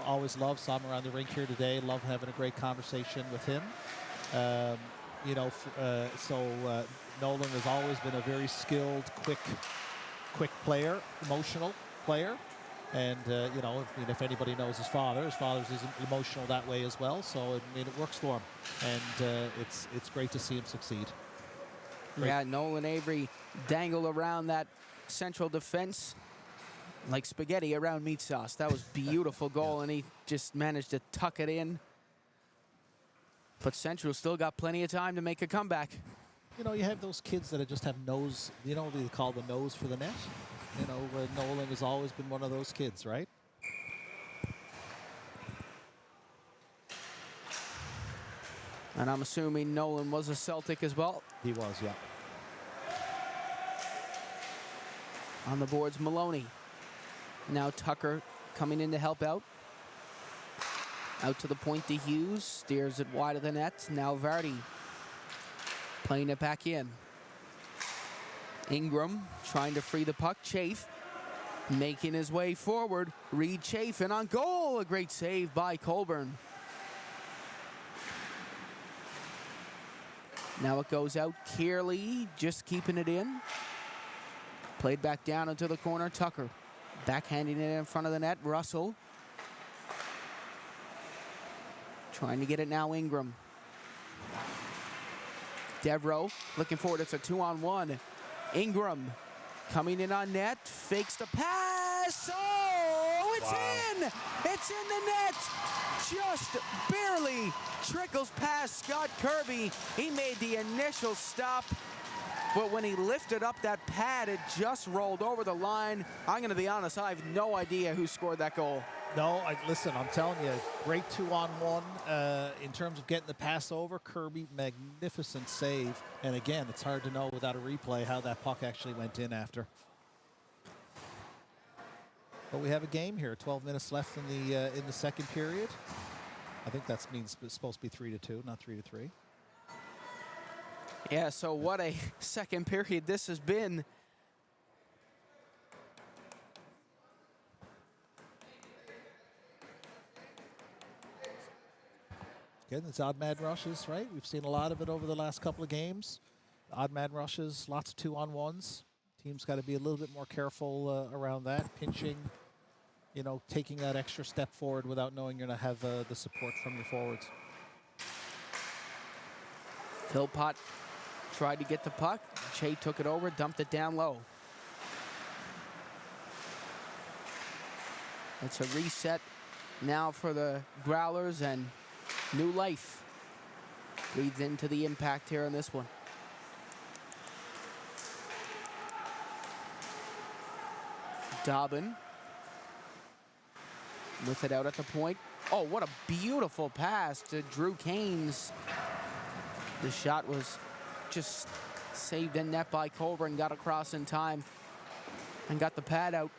Always loved. Saw him around the rink here today. Love having a great conversation with him. You know, Nolan has always been a very skilled, quick player, emotional player. And, you know, I mean, if anybody knows his father's emotional that way as well. So, I mean, it works for him. And it's great to see him succeed. Great. Yeah, Nolan Avery dangled around that central defense like spaghetti around meat sauce. That was beautiful goal, and he just managed to tuck it in. But Central still got plenty of time to make a comeback. You know, you have those kids that just have nose, you know, they call the nose for the net. You know, Nolan has always been one of those kids, right? And I'm assuming Nolan was a Celtic as well. He was, yeah. On the boards, Maloney. Now Tucker coming in to help out. Out to the point to Hughes. Steers it wide of the net. Now Vardy playing it back in. Ingram trying to free the puck. Chafe making his way forward. Reed Chafe, and on goal. A great save by Colburn. Now it goes out. Kearley just keeping it in. Played back down into the corner. Tucker backhanding it in front of the net. Russell trying to get it now. Ingram. Devereaux looking forward. It's a 2-on-1. Ingram Coming in on net, fakes the pass. Oh, it's in! It's in the net! Just barely trickles past Scott Kirby. He made the initial stop, but when he lifted up that pad, it just rolled over the line. I'm going to be honest, I have no idea who scored that goal. No, listen, I'm telling you, great 2-on-1 in terms of getting the pass over. Kirby, magnificent save. And again, it's hard to know without a replay how that puck actually went in after. But we have a game here. 12 minutes left in the second period. I think that means it's supposed to be 3-2, not 3-3. Yeah, so what a second period this has been. Again, it's odd man rushes, right? We've seen a lot of it over the last couple of games. Odd man rushes, lots of 2-on-1s. Team's got to be a little bit more careful around that. Pinching, you know, taking that extra step forward without knowing you're going to have the support from your forwards. Philpott tried to get the puck. Che took it over, dumped it down low. It's a reset now for the Growlers, and new life leads into the impact here on this one. Dobbin with it out at the point. Oh, what a beautiful pass to Drew Canes. The shot was just saved in net by Colburn, got across in time and got the pad out.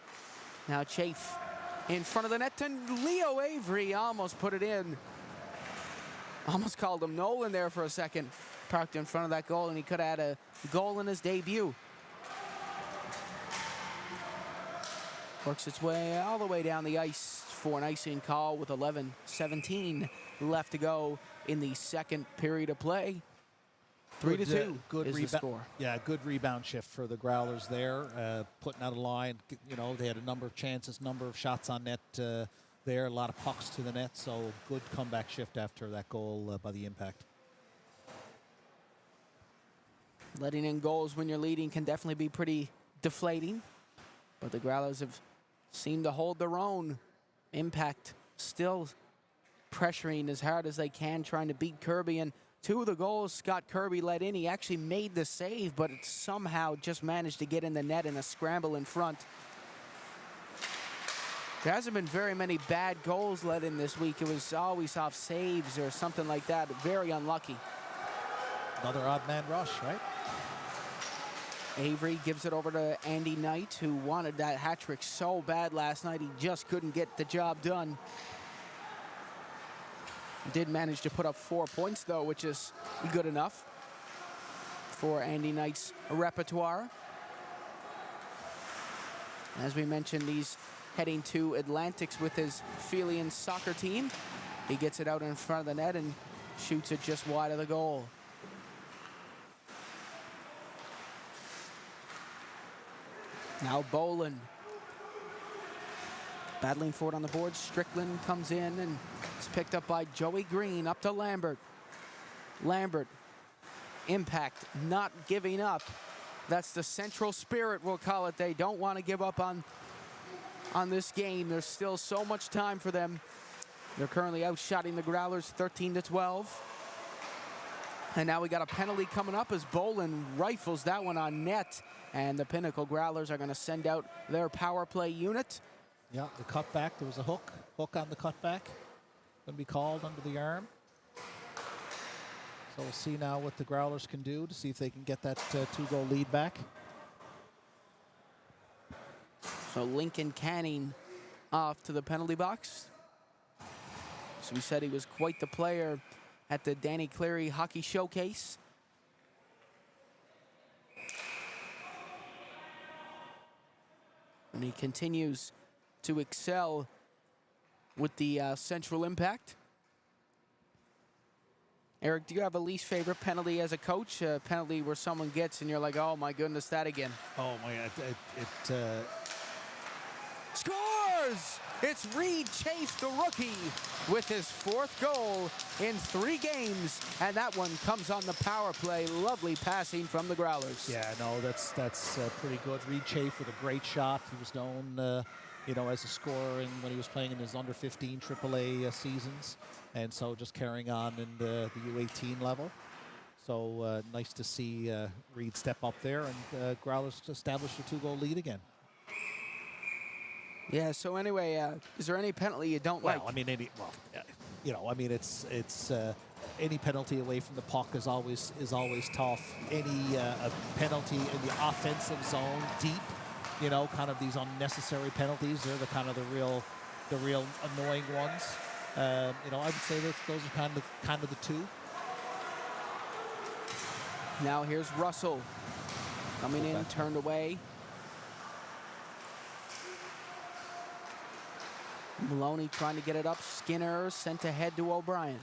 Now Chafe in front of the net, and Leo Avery almost put it in. Almost called him Nolan there for a second. Parked in front of that goal, and he could have had a goal in his debut. Works its way all the way down the ice for an icing call with 11:17 left to go in the second period of play. 3-2 is the score. Yeah, good rebound shift for the Growlers there. Putting out a line, you know, they had a number of chances, number of shots on net there, a lot of pucks to the net, so good comeback shift after that goal by the Impact. Letting in goals when you're leading can definitely be pretty deflating, but the Growlers have seemed to hold their own. Impact still pressuring as hard as they can, trying to beat Kirby, and two of the goals Scott Kirby let in, he actually made the save, but it somehow just managed to get in the net in a scramble in front. There hasn't been very many bad goals let in this week. It was always off saves or something like that. Very unlucky. Another odd man rush, right? Avery gives it over to Andy Knight, who wanted that hat trick so bad last night. He just couldn't get the job done. Did manage to put up 4 points, though, which is good enough for Andy Knight's repertoire. As we mentioned, he's heading to Atlantics with his Felian soccer team. He gets it out in front of the net and shoots it just wide of the goal. Now Bolin battling for it on the board. Strickland comes in and it's picked up by Joey Green. Up to Lambert. Lambert, Impact not giving up. That's the central spirit, we'll call it. They don't want to give up on this game. There's still so much time for them. They're currently outshotting the Growlers 13-12. And now we got a penalty coming up as Bolin rifles that one on net. And the Pinnacle Growlers are going to send out their power play unit. Yeah, the cutback, there was a hook on the cutback. Going to be called under the arm. So we'll see now what the Growlers can do to see if they can get that two-goal lead back. So Lincoln Canning off to the penalty box. So we said he was quite the player at the Danny Cleary Hockey Showcase. And he continues to excel with the Central Impact. Eric, do you have a least favorite penalty as a coach? A penalty where someone gets and you're like, oh my goodness, that again. Oh my God, Scores! It's Reed Chafe, the rookie, with his 4th goal in 3 games, and that one comes on the power play. Lovely passing from the Growlers. Yeah, no, that's pretty good. Reed Chafe with a great shot. He was known, you know, as a scorer when he was playing in his under 15 AAA seasons, and so just carrying on in the U18 level. So nice to see Reed step up there, and Growlers established a 2-goal lead again. Yeah, so anyway, is there any penalty you don't like? Well, I mean, you know, I mean, it's any penalty away from the puck is always tough. Any penalty in the offensive zone, deep, you know, kind of these unnecessary penalties, they're the kind of the real annoying ones. You know, I would say that those are kind of the two. Now here's Russell coming in, turned away. Maloney trying to get it up. Skinner sent ahead to O'Brien.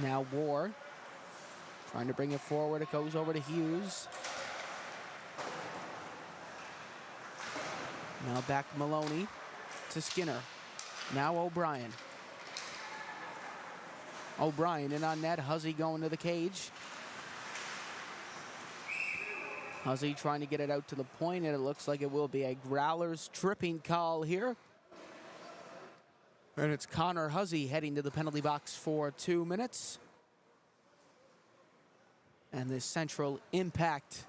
Now War trying to bring it forward. It goes over to Hughes. Now back Maloney to Skinner. Now O'Brien. O'Brien in on net. Huzzy going to the cage. Huzzy trying to get it out to the point, and it looks like it will be a Growlers tripping call here. And it's Connor Huzzy heading to the penalty box for 2 minutes. And the Central Impact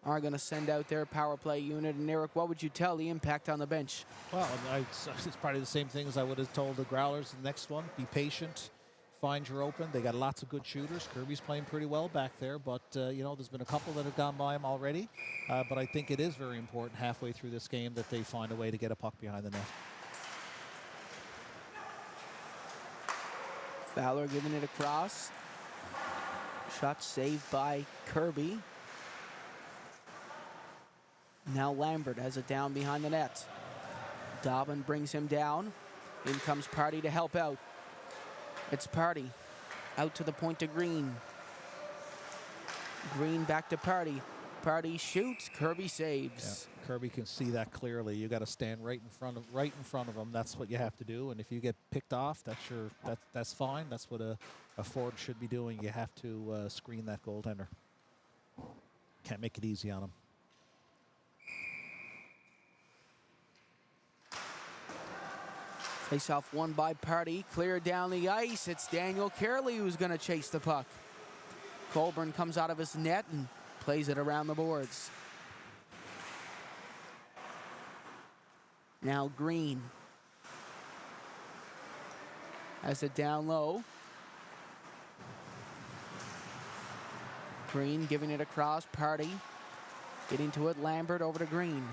are going to send out their power play unit. And Eric, what would you tell the Impact on the bench? Well, it's probably the same thing as I would have told the Growlers the next one. Be patient. Find your open. They got lots of good shooters. Kirby's playing pretty well back there, but you know, there's been a couple that have gone by him already. But I think it is very important halfway through this game that they find a way to get a puck behind the net. Fowler giving it across. Shot saved by Kirby. Now Lambert has it down behind the net. Dobbin brings him down. In comes Party to help out. It's Party. Out to the point to Green. Green back to Party. Party shoots. Kirby saves. Yeah, Kirby can see that clearly. You got to stand right in front of him. That's what you have to do. And if you get picked off, that's fine. That's what a forward should be doing. You have to screen that goaltender. Can't make it easy on him. Face-off won by Party. Cleared down the ice. It's Daniel Carey who's going to chase the puck. Colburn comes out of his net and plays it around the boards. Now Green has it down low. Green giving it across. Party getting to it. Lambert over to Green.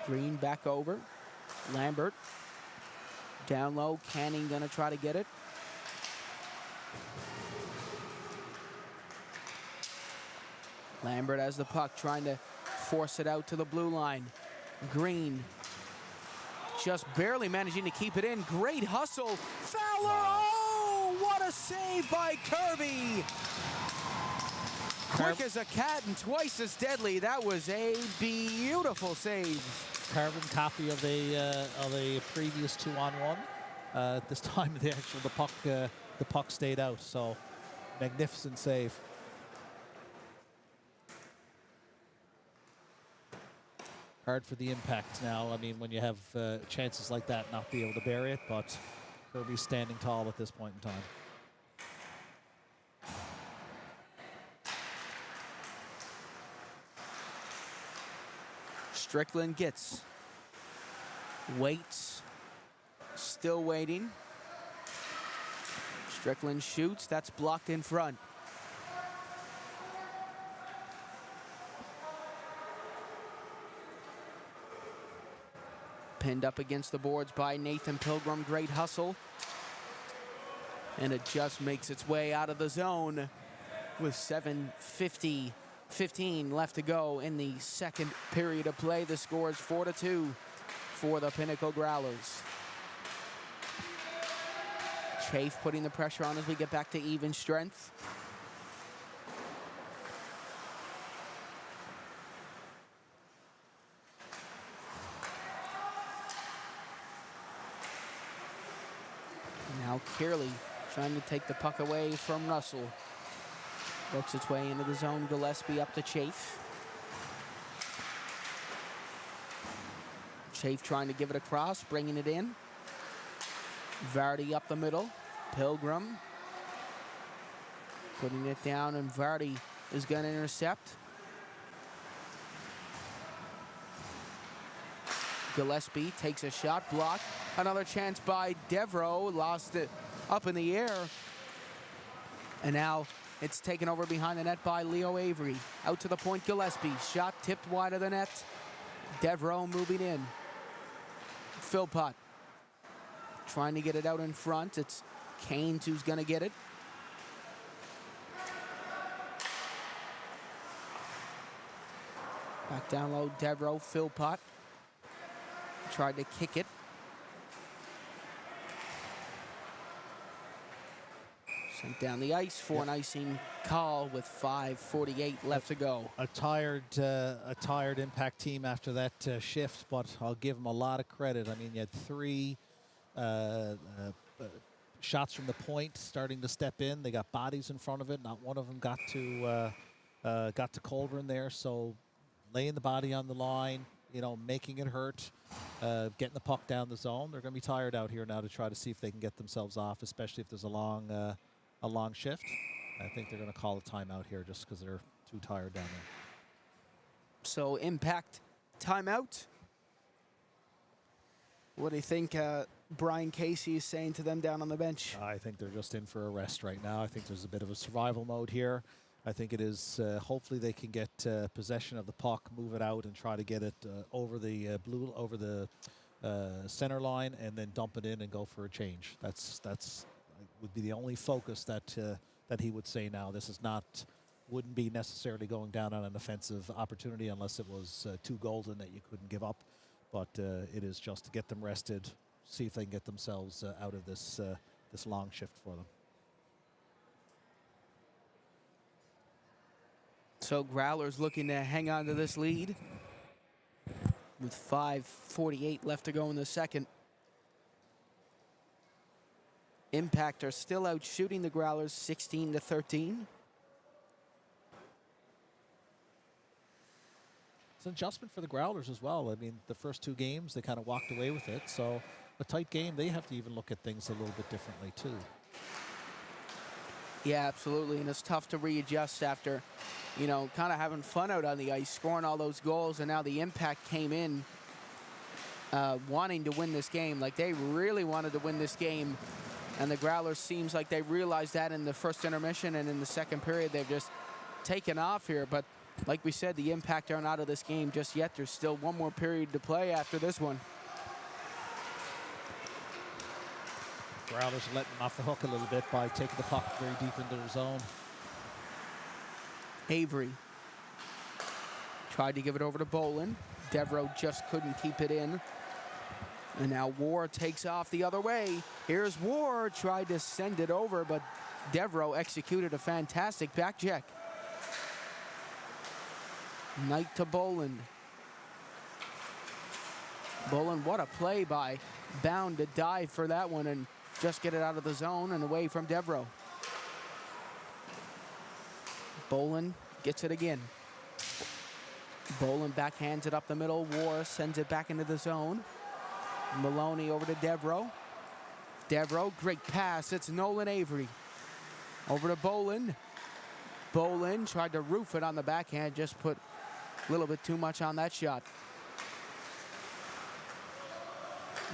Green back over. Lambert down low. Canning gonna try to get it. Lambert has the puck, trying to force it out to the blue line. Green just barely managing to keep it in. Great hustle. Fowler! Oh, what a save by Kirby! Quick as a cat and twice as deadly. That was a beautiful save. Carbon copy of a previous 2-on-1. This time the puck stayed out. So magnificent save. Hard for the Impact now. I mean, when you have chances like that, not be able to bury it. But Kirby's standing tall at this point in time. Strickland gets, waits, still waiting. Strickland shoots, that's blocked in front. Pinned up against the boards by Nathan Pilgrim, great hustle. And it just makes its way out of the zone with 7:15 left to go in the second period of play. The score is 4-2 for the Pinnacle Growlers. Chafe putting the pressure on as we get back to even strength. Kearley trying to take the puck away from Russell. Works its way into the zone. Gillespie up to Chafe. Chafe trying to give it across, bringing it in. Vardy up the middle. Pilgrim putting it down, and Vardy is going to intercept. Gillespie takes a shot, blocked. Another chance by Devereaux, lost it up in the air. And now it's taken over behind the net by Leo Avery. Out to the point, Gillespie. Shot tipped wide of the net. Devereaux moving in. Philpott trying to get it out in front. It's Canes who's going to get it. Back down low, Devereaux, Philpott. Tried to kick it. Sent down the ice for an icing call with 5:48 left to go. A tired Impact team after that shift, but I'll give them a lot of credit. I mean, you had 3 shots from the point starting to step in. They got bodies in front of it. Not one of them got to Colburn there. So laying the body on the line, you know, making it hurt, getting the puck down the zone. They're going to be tired out here now to try to see if they can get themselves off, especially if there's a long shift. I think they're going to call a timeout here just because they're too tired down there. So Impact timeout. What do you think Brian Casey is saying to them down on the bench? I think they're just in for a rest right now. I think there's a bit of a survival mode here. I think it is, hopefully they can get possession of the puck, move it out, and try to get it over the center line, and then dump it in and go for a change. That's would be the only focus that he would say now. This is not, wouldn't be necessarily going down on an offensive opportunity unless it was too golden that you couldn't give up. But it is just to get them rested, see if they can get themselves out of this long shift for them. So Growlers looking to hang on to this lead with 5:48 left to go in the second. Impact are still out shooting the Growlers 16-13. It's an adjustment for the Growlers as well. I mean, the first 2 games, they kind of walked away with it. So a tight game, they have to even look at things a little bit differently too. Yeah, absolutely, and it's tough to readjust after, you know, kind of having fun out on the ice, scoring all those goals, and now the Impact came in wanting to win this game. Like, they really wanted to win this game, and the Growlers seems like they realized that in the first intermission, and in the second period they've just taken off here. But like we said, the Impact aren't out of this game just yet. There's still one more period to play after this one. Growlers letting them off the hook a little bit by taking the puck very deep into their zone. Avery tried to give it over to Bolin. Devereaux just couldn't keep it in. And now War takes off the other way. Here's War, tried to send it over, but Devereaux executed a fantastic back check. Knight to Bolin. Bolin, what a play by Bound to dive for that one and just get it out of the zone and away from Devereaux. Bolin gets it again. Bolin backhands it up the middle. War sends it back into the zone. Maloney over to Devereaux. Devereaux, great pass. It's Nolan Avery. Over to Bolin. Bolin tried to roof it on the backhand, just put a little bit too much on that shot.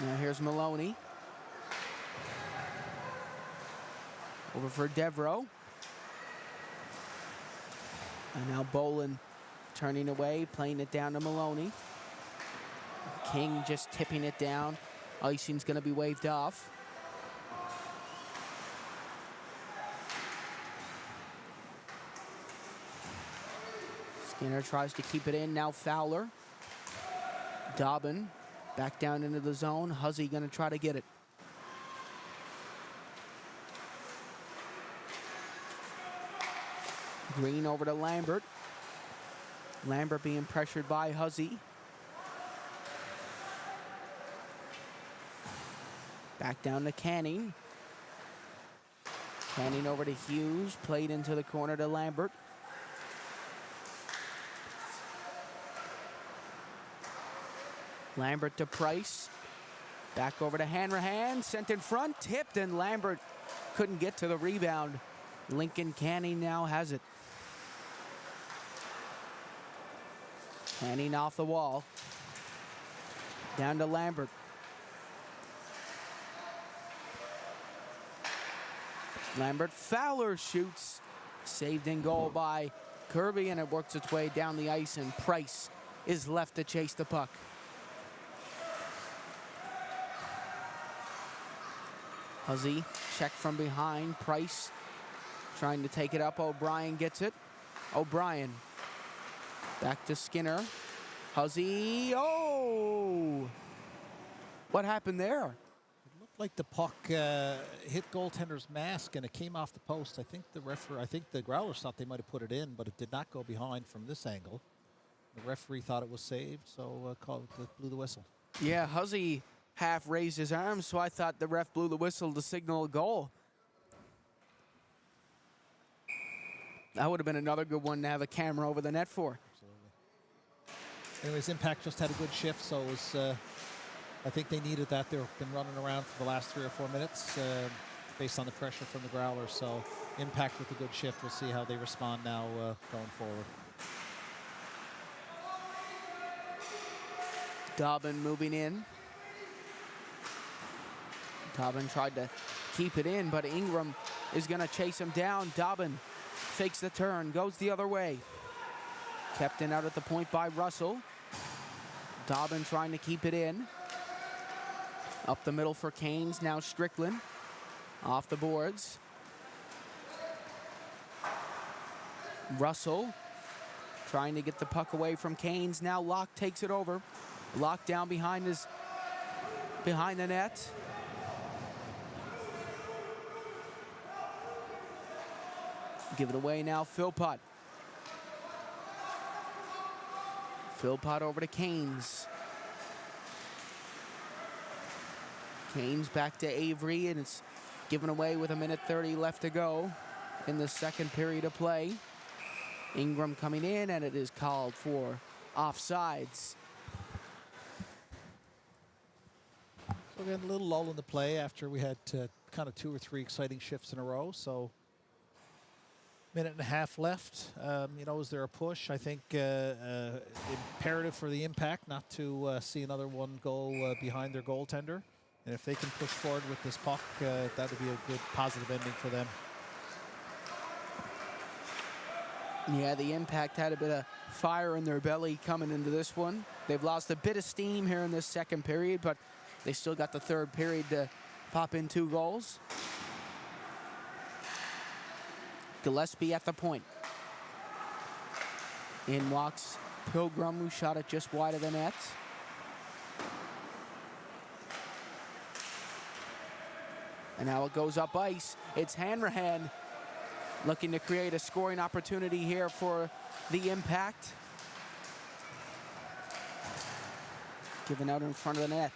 Now here's Maloney. Over for Devereaux. And now Bolin turning away, playing it down to Maloney. King just tipping it down. Icing's going to be waved off. Skinner tries to keep it in. Now Fowler. Dobbin back down into the zone. Huzzy going to try to get it. Green over to Lambert. Lambert being pressured by Huzzy. Back down to Canning. Handing over to Hughes, played into the corner to Lambert. Lambert to Price. Back over to Hanrahan, sent in front, tipped, and Lambert couldn't get to the rebound. Lincoln Canning now has it. Canning off the wall. Down to Lambert. Lambert, Fowler shoots. Saved in goal by Kirby, and it works its way down the ice, and Price is left to chase the puck. Huzzy, check from behind. Price trying to take it up. O'Brien gets it. O'Brien back to Skinner. Huzzy, oh! What happened there? It looked like the puck hit goaltender's mask and it came off the post. I think the Growlers thought they might have put it in, but it did not go behind from this angle. The referee thought it was saved, so blew the whistle. Yeah, Huzzy half raised his arms, so I thought the ref blew the whistle to signal a goal. That would have been another good one to have a camera over the net for. Absolutely. Anyways, Impact just had a good shift, so it was, I think they needed that. They've been running around for the last 3 or 4 minutes based on the pressure from the Growlers. So Impact with a good shift. We'll see how they respond now going forward. Dobbin moving in. Dobbin tried to keep it in, but Ingram is going to chase him down. Dobbin fakes the turn, goes the other way. Kept in out at the point by Russell. Dobbin trying to keep it in. Up the middle for Canes, now Strickland. Off the boards. Russell trying to get the puck away from Canes. Now Locke takes it over. Locke down behind the net. Give it away now, Philpott. Philpott over to Canes. Canes back to Avery, and it's given away with 1:30 left to go in the second period of play. Ingram coming in, and it is called for offsides. So again, a little lull in the play after we had kind of 2 or 3 exciting shifts in a row. So 1.5 minutes left. Is there a push? I think imperative for the Impact not to see another one go behind their goaltender. And if they can push forward with this puck, that would be a good positive ending for them. Yeah, the Impact had a bit of fire in their belly coming into this one. They've lost a bit of steam here in this second period, but they still got the third period to pop in 2 goals. Gillespie at the point. In walks Pilgrim, who shot it just wide of the net. And now it goes up ice. It's Hanrahan looking to create a scoring opportunity here for the Impact. Given out in front of the net.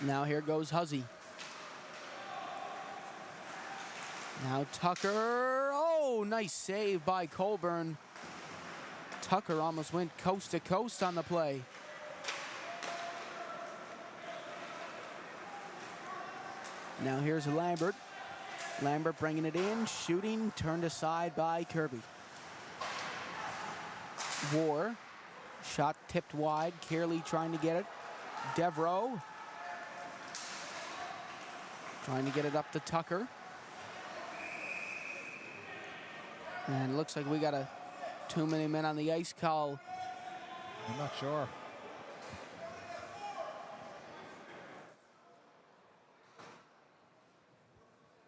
Now here goes Huzzy. Now Tucker. Oh, nice save by Colburn. Tucker almost went coast to coast on the play. Now here's Lambert. Lambert bringing it in, shooting, turned aside by Kirby. War, shot tipped wide, Carely trying to get it. Devereaux trying to get it up to Tucker. And it looks like we got a 2-minute men on the ice call. I'm not sure.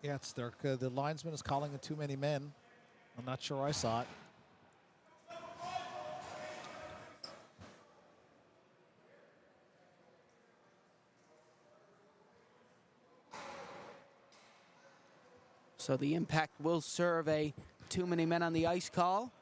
Yeah, it's the linesman is calling it too many men. I'm not sure I saw it. So the Impact will serve a 2-minute men on the ice call.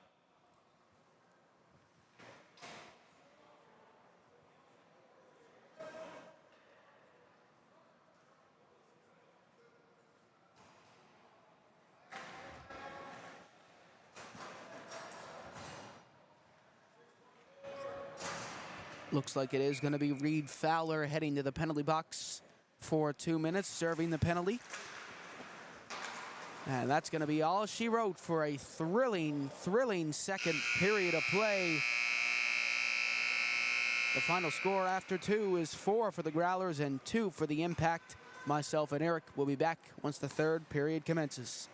Looks like it is going to be Reed Fowler heading to the penalty box for 2 minutes, serving the penalty. And that's going to be all she wrote for a thrilling second period of play. The final score after 2 is 4 for the Growlers and 2 for the Impact. Myself and Eric will be back once the third period commences.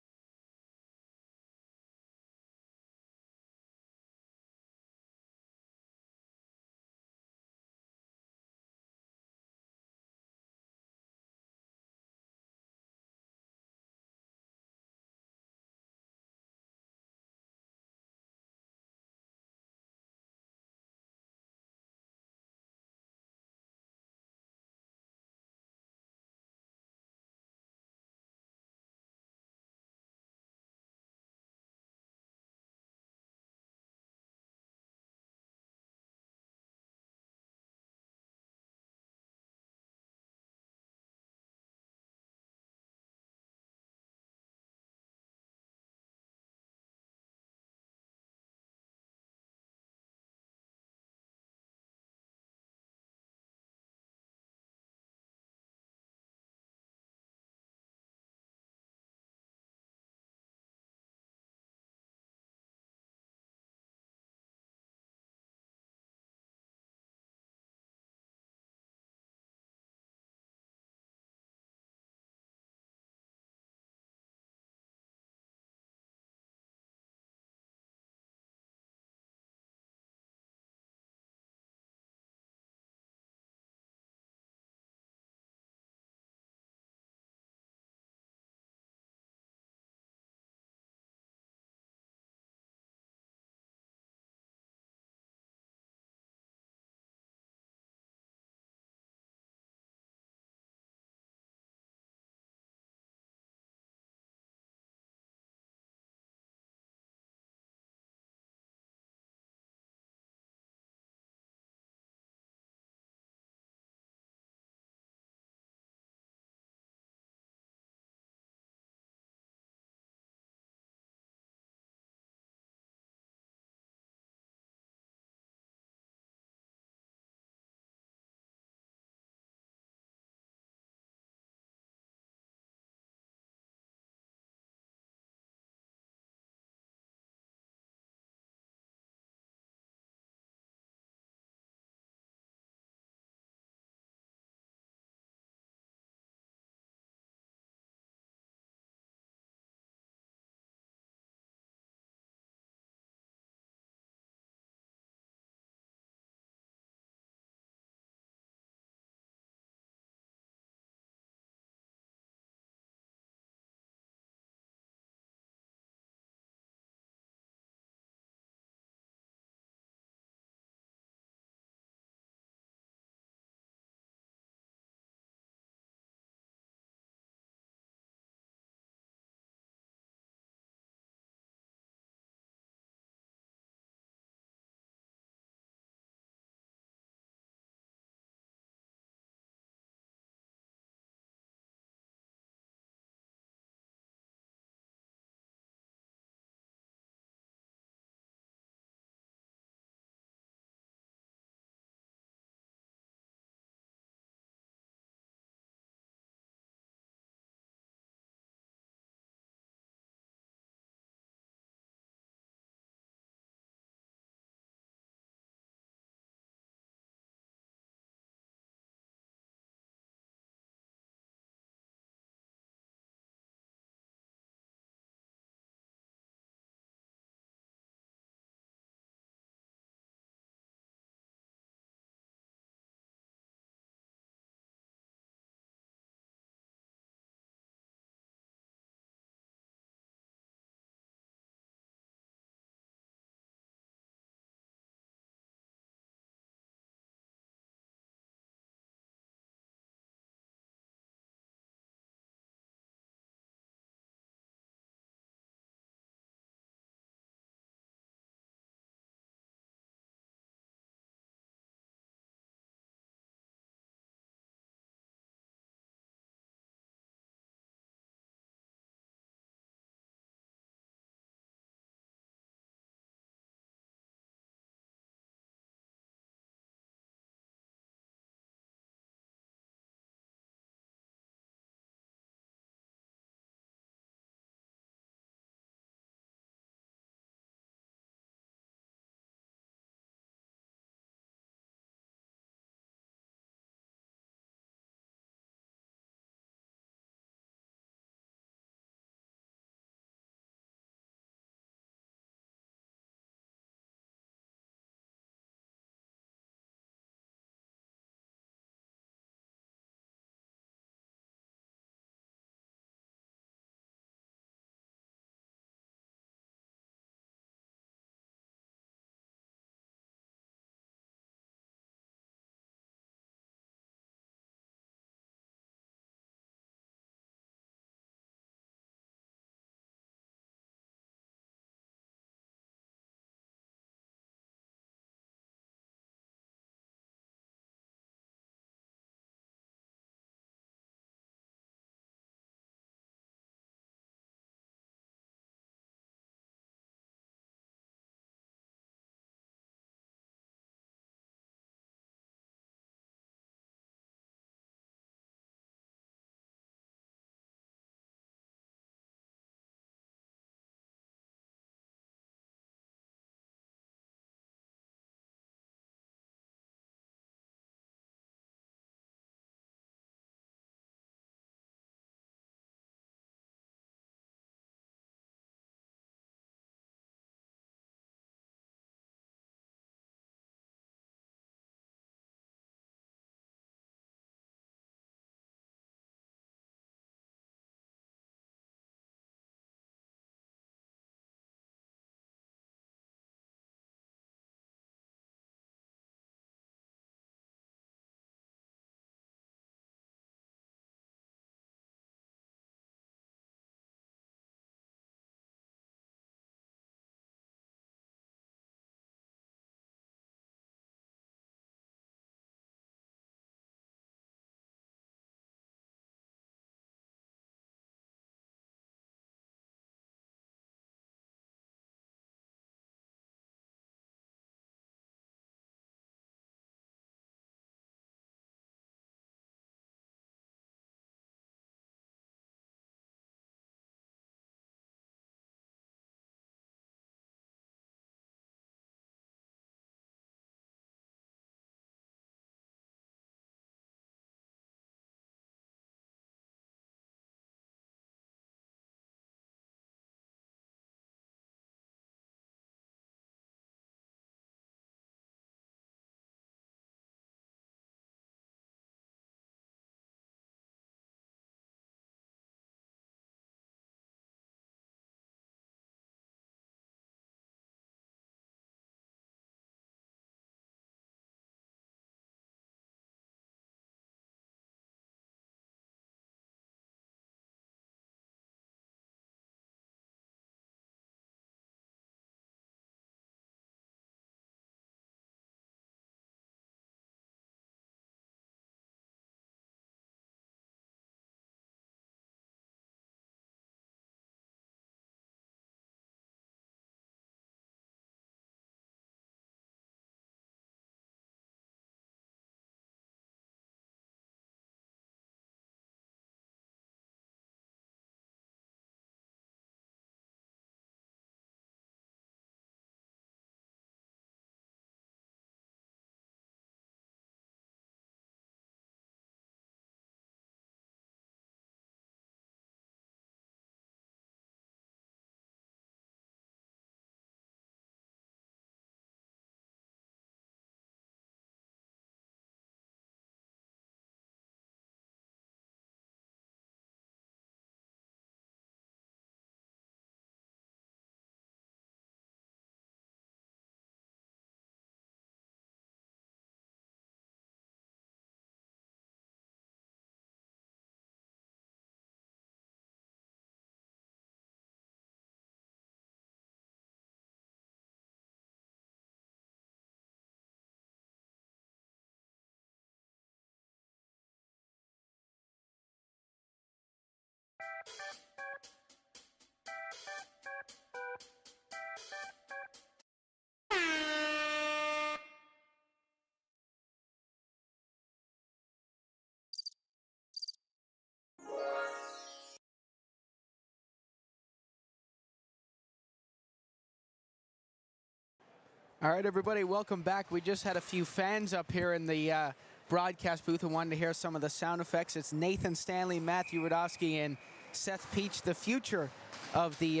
All right, everybody, welcome back. We just had a few fans up here in the broadcast booth who wanted to hear some of the sound effects. It's Nathan Stanley, Matthew Radofsky, and Seth Peach, the future of the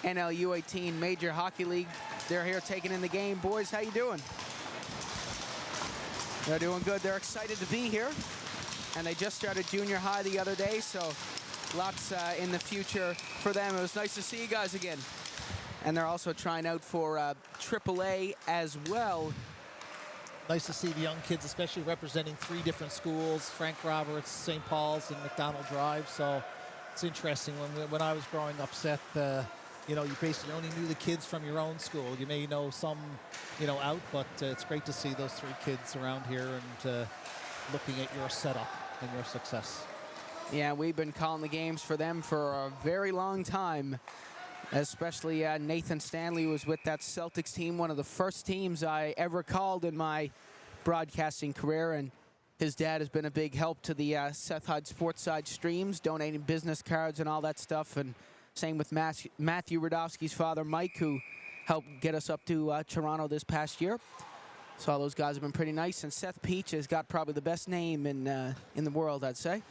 NLU18 Major Hockey League. They're here taking in the game. Boys, how you doing? They're doing good. They're excited to be here. And they just started junior high the other day, so lots in the future for them. It was nice to see you guys again. And they're also trying out for AAA as well. Nice to see the young kids, especially representing 3 different schools, Frank Roberts, St. Paul's, and McDonald Drive. So it's interesting. When I was growing up, Seth, you know, you basically only knew the kids from your own school. You may know some, you know, out, but it's great to see those 3 kids around here and looking at your setup and your success. Yeah, we've been calling the games for them for a very long time. Especially Nathan Stanley was with that Celtics team, one of the first teams I ever called in my broadcasting career, and his dad has been a big help to the Seth Hyde Sports Side streams, donating business cards and all that stuff, and same with Matthew Radofsky's father, Mike, who helped get us up to Toronto this past year. So all those guys have been pretty nice, and Seth Peach has got probably the best name in the world, I'd say.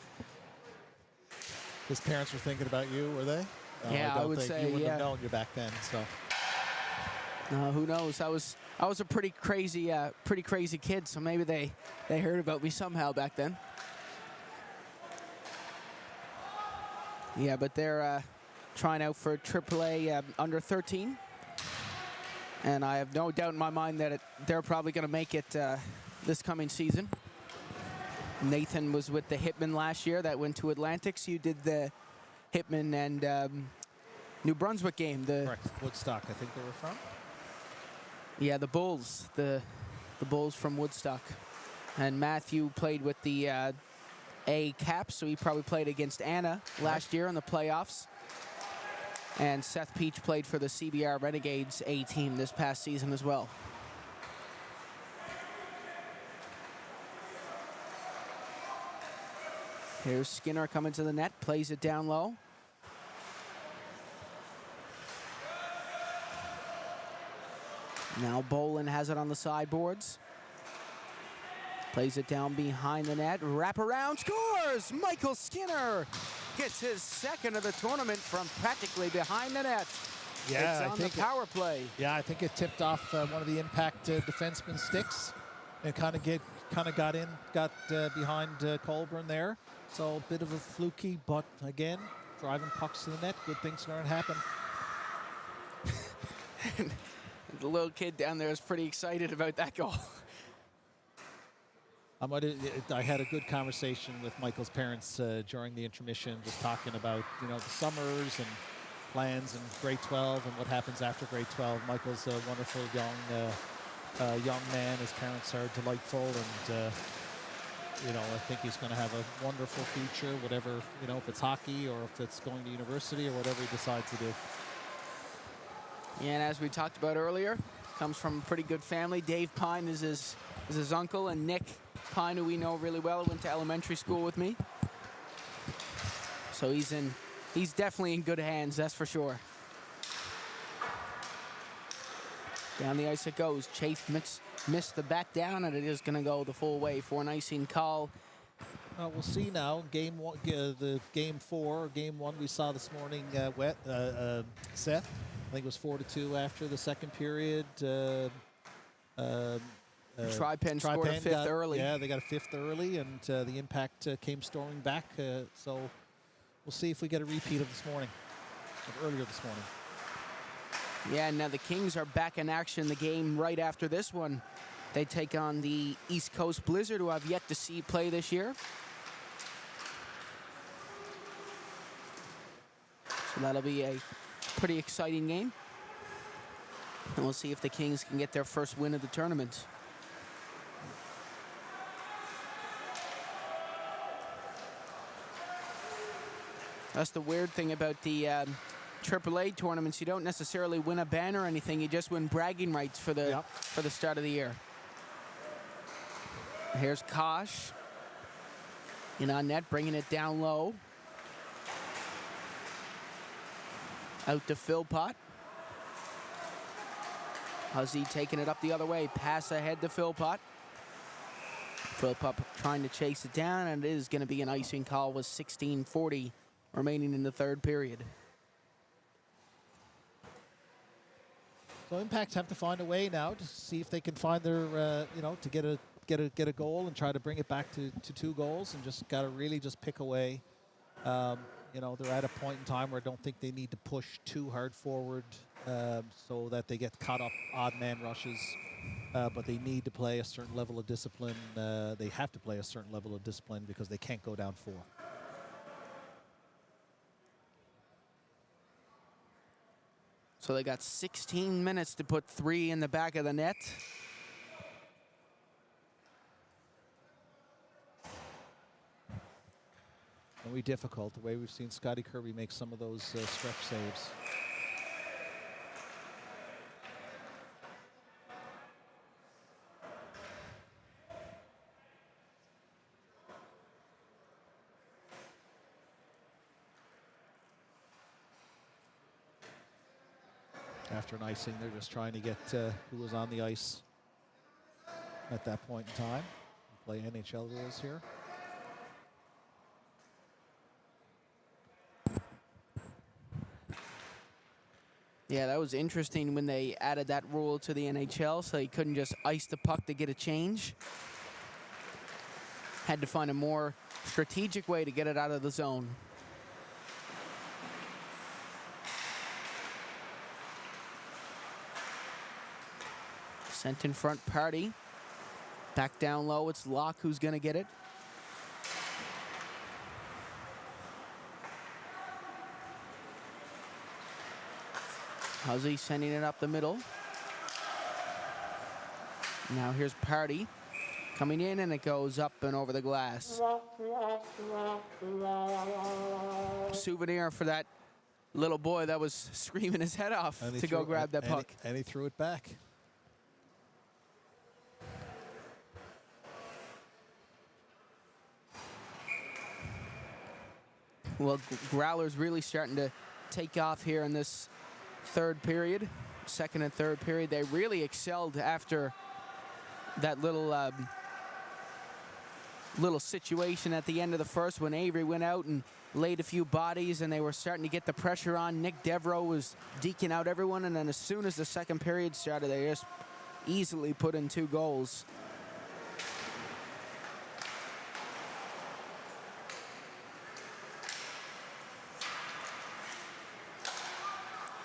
His parents were thinking about you, were they? Yeah, I would say, you wouldn't yeah. have known you back then, so. Who knows? I was a pretty crazy kid, so maybe they heard about me somehow back then. Yeah, but they're trying out for AAA under 13, and I have no doubt in my mind that they're probably going to make it this coming season. Nathan was with the Hitmen last year. That went to Atlantics. You did the Hitman and New Brunswick game. Correct. Woodstock, I think they were from. Yeah, the Bulls. The Bulls from Woodstock. And Matthew played with the A Caps, so he probably played against Anna last year in the playoffs. And Seth Peach played for the CBR Renegades A team this past season as well. Here's Skinner coming to the net, plays it down low. Now Bolin has it on the sideboards. Plays it down behind the net, wraparound, scores! Michael Skinner gets his second of the tournament from practically behind the net. Yeah, it's on the power play. Yeah, I think it tipped off one of the impact defenseman sticks and kind of got behind Colburn there. So a bit of a fluky, but again, driving pucks to the net, good things are going to happen. The little kid down there is pretty excited about that goal. I had a good conversation with Michael's parents during the intermission, just talking about, you know, the summers and plans and grade 12 and what happens after grade 12. Michael's a wonderful young man. His parents are delightful, and you know, I think he's going to have a wonderful future, whatever, you know, if it's hockey or if it's going to university or whatever he decides to do. Yeah, and as we talked about earlier, comes from a pretty good family. Dave Pine is his uncle, and Nick Pine, who we know really well, went to elementary school with me. So he's definitely in good hands, that's for sure. Down the ice it goes. Chafe missed the back down, and it is going to go the full way for an icing call. We'll see now. Game 1, the game 4, game 1 we saw this morning. Seth, I think it was 4-2 after the second period. Tripen scored a fifth early. Yeah, they got a fifth early, and the Impact came storming back. So we'll see if we get a repeat of this morning, of earlier this morning. Yeah, now the Kings are back in action. The game right after this one, they take on the East Coast Blizzard, who I've yet to see play this year. So that'll be a pretty exciting game. And we'll see if the Kings can get their first win of the tournament. That's the weird thing about the AAA tournaments. You don't necessarily win a banner or anything. You just win bragging rights for the start of the year. Here's Kosh in on net, bringing it down low. Out to Philpott. Huzzy taking it up the other way. Pass ahead to Philpott. Philpott trying to chase it down, and it is going to be an icing call with 16:40 remaining in the third period. So Impact have to find a way now to see if they can find their, to get a goal and try to bring it back to 2 goals, and just got to really just pick away. They're at a point in time where I don't think they need to push too hard forward so that they get caught up odd man rushes. But they need to play a certain level of discipline. They have to play a certain level of discipline because they can't go down 4. So they got 16 minutes to put 3 in the back of the net. It'll be difficult, the way we've seen Scotty Kirby make some of those stretch saves. After an icing, they're just trying to get who was on the ice at that point in time. Play NHL rules here. Yeah, that was interesting when they added that rule to the NHL, so you couldn't just ice the puck to get a change. Had to find a more strategic way to get it out of the zone. Sent in front, Party. Back down low, it's Locke who's going to get it. Huzzy sending it up the middle. Now here's Party coming in, and it goes up and over the glass. Souvenir for that little boy that was screaming his head off to go grab that puck. And he threw it back. Well, Growlers really starting to take off here in this third period. Second and third period, they really excelled after that little situation at the end of the first when Avery went out and laid a few bodies, and they were starting to get the pressure on. Nick Devereaux was deking out everyone, and then as soon as the second period started, they just easily put in 2 goals.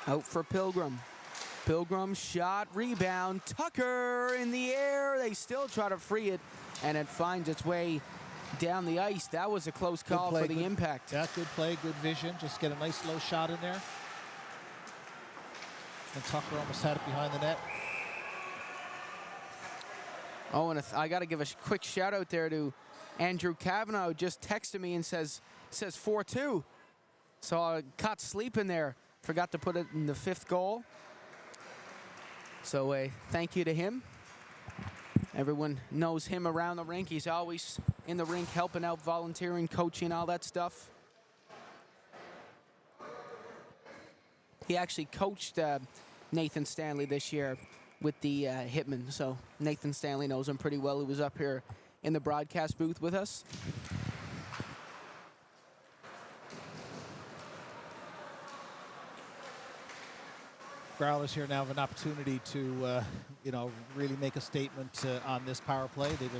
Out for Pilgrim. Pilgrim shot, rebound, Tucker in the air. They still try to free it, and it finds its way down the ice. That was a close call for the Impact. Yeah, good play, good vision. Just get a nice low shot in there. And Tucker almost had it behind the net. Oh, and I got to give a quick shout out there to Andrew Cavanaugh, who just texted me and says 4-2. So I caught sleeping there. Forgot to put it in the 5th goal. So thank you to him. Everyone knows him around the rink. He's always in the rink helping out, volunteering, coaching, all that stuff. He actually coached Nathan Stanley this year with the Hitmen. So Nathan Stanley knows him pretty well. He was up here in the broadcast booth with us. Growlers here now have an opportunity to, really make a statement on this power play. They've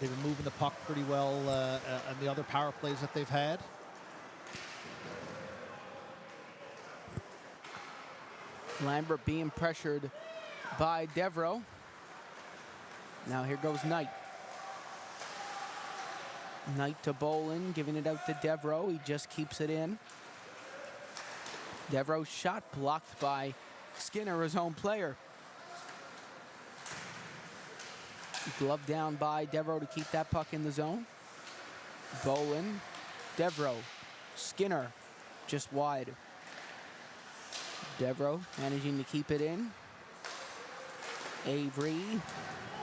been moving the puck pretty well on the other power plays that they've had. Lambert being pressured by Devereaux. Now here goes Knight. Knight to Bolin, giving it out to Devereaux. He just keeps it in. Devereaux's shot blocked by Skinner, his own player. Glove down by Devereaux to keep that puck in the zone. Bolin, Devereaux, Skinner, just wide. Devereaux managing to keep it in. Avery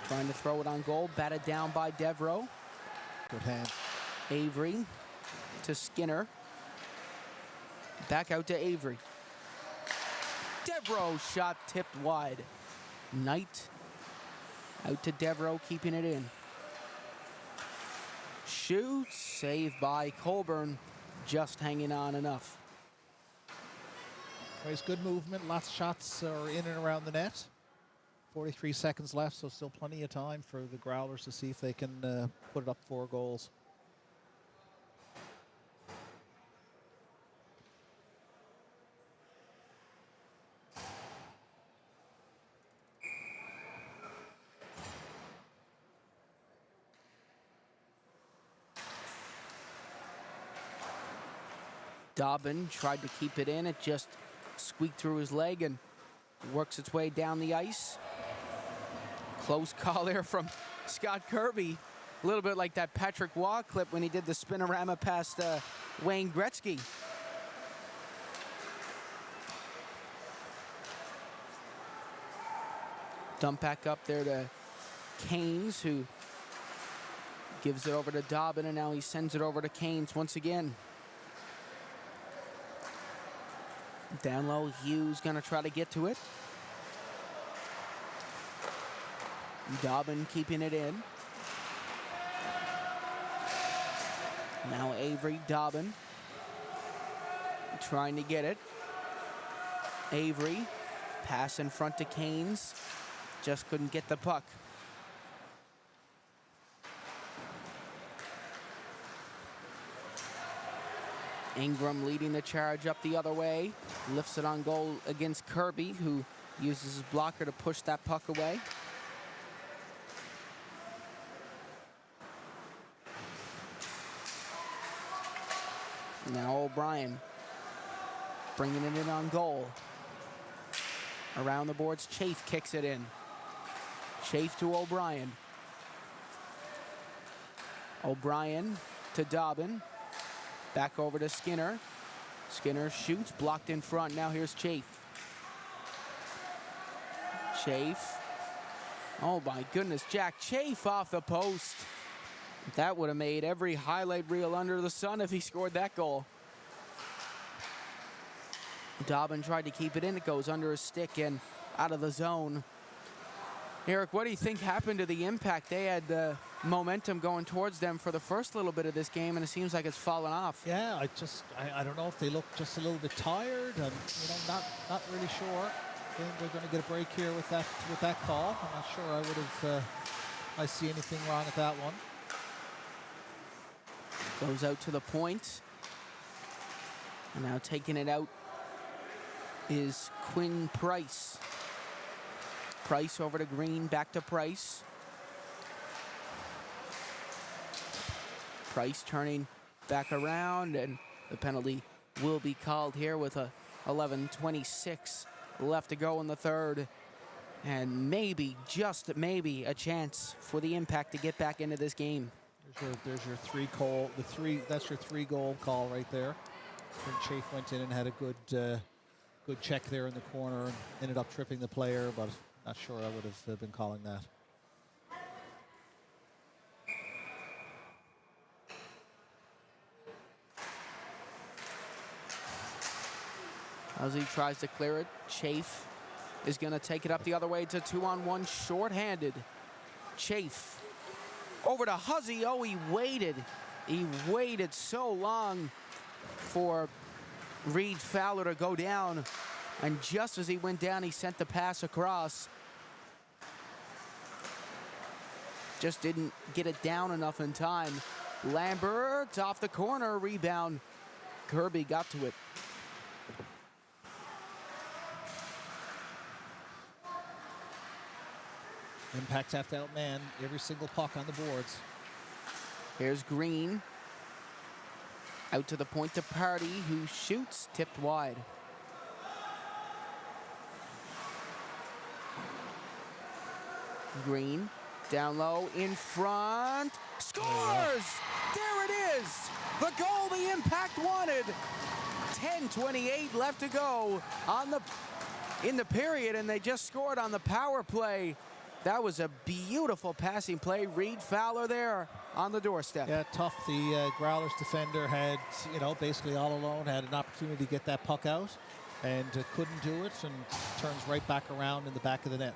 trying to throw it on goal, batted down by Devereaux. Good hand. Avery to Skinner. Back out to Avery. Devereaux shot tipped wide. Knight out to Devereaux, keeping it in. Shoots, saved by Colburn, just hanging on enough. Nice, good movement. Lots of shots are in and around the net. 43 seconds left, so still plenty of time for the Growlers to see if they can put it up 4 goals. Dobbin tried to keep it in. It just squeaked through his leg and works its way down the ice. Close call there from Scott Kirby. A little bit like that Patrick Waugh clip when he did the spinorama past Wayne Gretzky. Dump back up there to Canes, who gives it over to Dobbin, and now he sends it over to Canes once again. Down low, Hughes gonna try to get to it. Dobbin keeping it in. Now Avery, Dobbin trying to get it. Avery, pass in front to Canes. Just couldn't get the puck. Ingram leading the charge up the other way. Lifts it on goal against Kirby, who uses his blocker to push that puck away. Now O'Brien bringing it in on goal. Around the boards, Chafe kicks it in. Chafe to O'Brien. O'Brien to Dobbin. Back over to Skinner. Skinner shoots, blocked in front. Now here's Chafe. Chafe. Oh my goodness, Jack Chafe off the post. That would have made every highlight reel under the sun if he scored that goal. Dobbin tried to keep it in. It goes under his stick and out of the zone. Eric, what do you think happened to the Impact? They had the momentum going towards them for the first little bit of this game, and it seems like it's fallen off. Yeah, I don't know if they look just a little bit tired, and not really sure. I think we're going to get a break here with that call. I'm not sure I would have I see anything wrong with that one. Goes out to the point. And now taking it out is Quinn Price. Price over to Green, back to Price. Price turning back around, and the penalty will be called here with a 11:26 left to go in the third. And maybe, just maybe, a chance for the Impact to get back into this game. There's your that's your 3 goal call right there. Chafe went in and had a good check there in the corner and ended up tripping the player, but not sure I would have been calling that. As he tries to clear it, Chafe is going to take it up the other way to 2-on-1, short-handed. Chafe over to Huzzy. Oh, he waited. He waited so long for Reed Fowler to go down. And just as he went down, he sent the pass across. Just didn't get it down enough in time. Lambert off the corner, rebound. Kirby got to it. Impacts have to outman every single puck on the boards. Here's Green. Out to the point to Party, who shoots, tipped wide. Green, down low, in front, scores! There it is! The goal the Impact wanted! 10:28 left to go in the period, and they just scored on the power play. That was a beautiful passing play. Reed Fowler there on the doorstep. Yeah, tough. The Growlers defender had, basically all alone, had an opportunity to get that puck out. and couldn't do it, and turns right back around in the back of the net.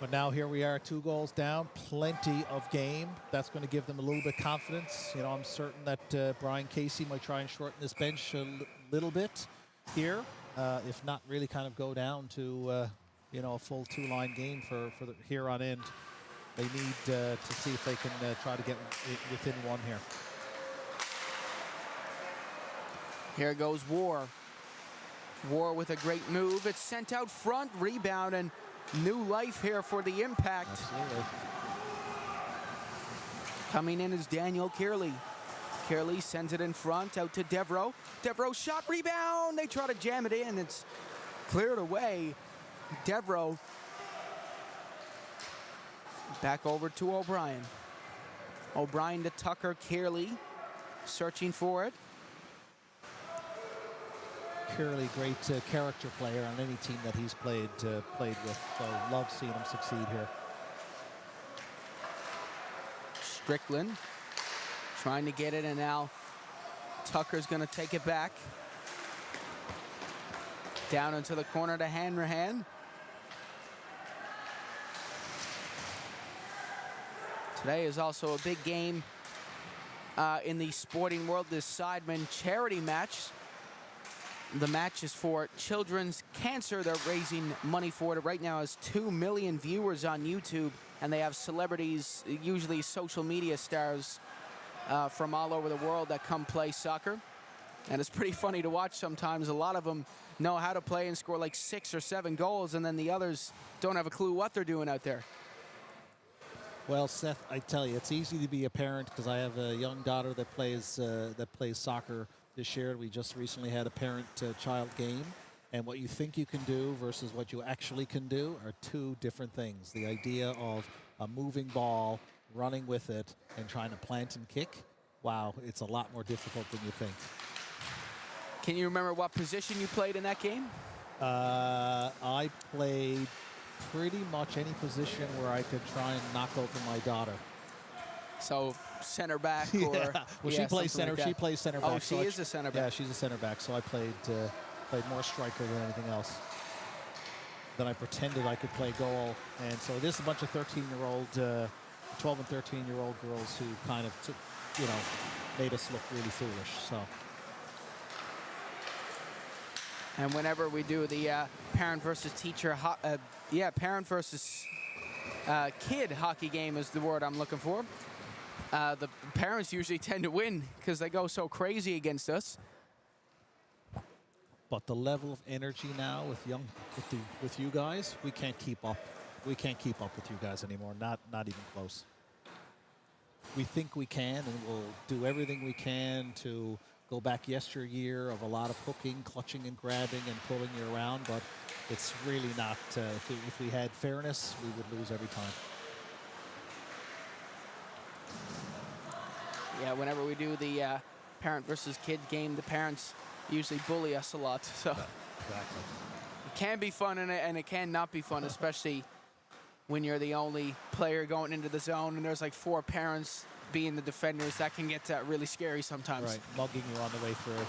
But now here we are, 2 goals down, plenty of game. That's going to give them a little bit of confidence. You know, I'm certain that Brian Casey might try and shorten this bench a little bit here, if not really kind of go down to, you know, a full 2-line game for the here on end. They need to see if they can try to get within 1 here. Here goes War. War with a great move. It's sent out front, rebound, and new life here for the Impact. Absolutely. Coming in is Daniel Kearley. Kearley sends it in front, out to Devereaux. Devereaux shot, rebound. They try to jam it in. It's cleared away. Devereaux back over to O'Brien. O'Brien to Tucker. Kearley searching for it. Kearley, great character player on any team that he's played with. So love seeing him succeed here. Strickland trying to get it, and now Tucker's going to take it back. Down into the corner to Hanrahan. Today is also a big game in the sporting world, this Sidemen charity match. The match is for children's cancer. They're raising money for it. Right now has 2 million viewers on YouTube, and they have celebrities, usually social media stars from all over the world that come play soccer. And it's pretty funny to watch sometimes. A lot of them know how to play and score like 6 or 7 goals, and then the others don't have a clue what they're doing out there. Well, Seth, I tell you, it's easy to be a parent because I have a young daughter that plays soccer this year. We just recently had a parent-child game, and what you think you can do versus what you actually can do are 2 different things. The idea of a moving ball, running with it, and trying to plant and kick, wow, it's a lot more difficult than you think. Can you remember what position you played in that game? I played pretty much any position where I could try and knock over my daughter. So center back, or yeah. Well, she plays center. Like she plays center back. Oh, she is a center back. Yeah, she's a center back. So I played more striker than anything else. Then I pretended I could play goal, and so there's a bunch of 13-year-old, 12 and 13-year-old girls who kind of took, you know, made us look really foolish. So. And whenever we do the parent versus teacher, parent versus kid hockey game is the word I'm looking for. The parents usually tend to win because they go so crazy against us. But the level of energy now with you guys, we can't keep up. We can't keep up with you guys anymore. Not even close. We think we can, and we'll do everything we can to go back yesteryear of a lot of hooking, clutching, and grabbing and pulling you around. But it's really not. If we had fairness, we would lose every time. Yeah, whenever we do the parent versus kid game, the parents usually bully us a lot. So Exactly. it can be fun, and it can not be fun, especially when you're the only player going into the zone and there's like 4 parents being the defenders. That can get really scary sometimes. Right, mugging you on the way through.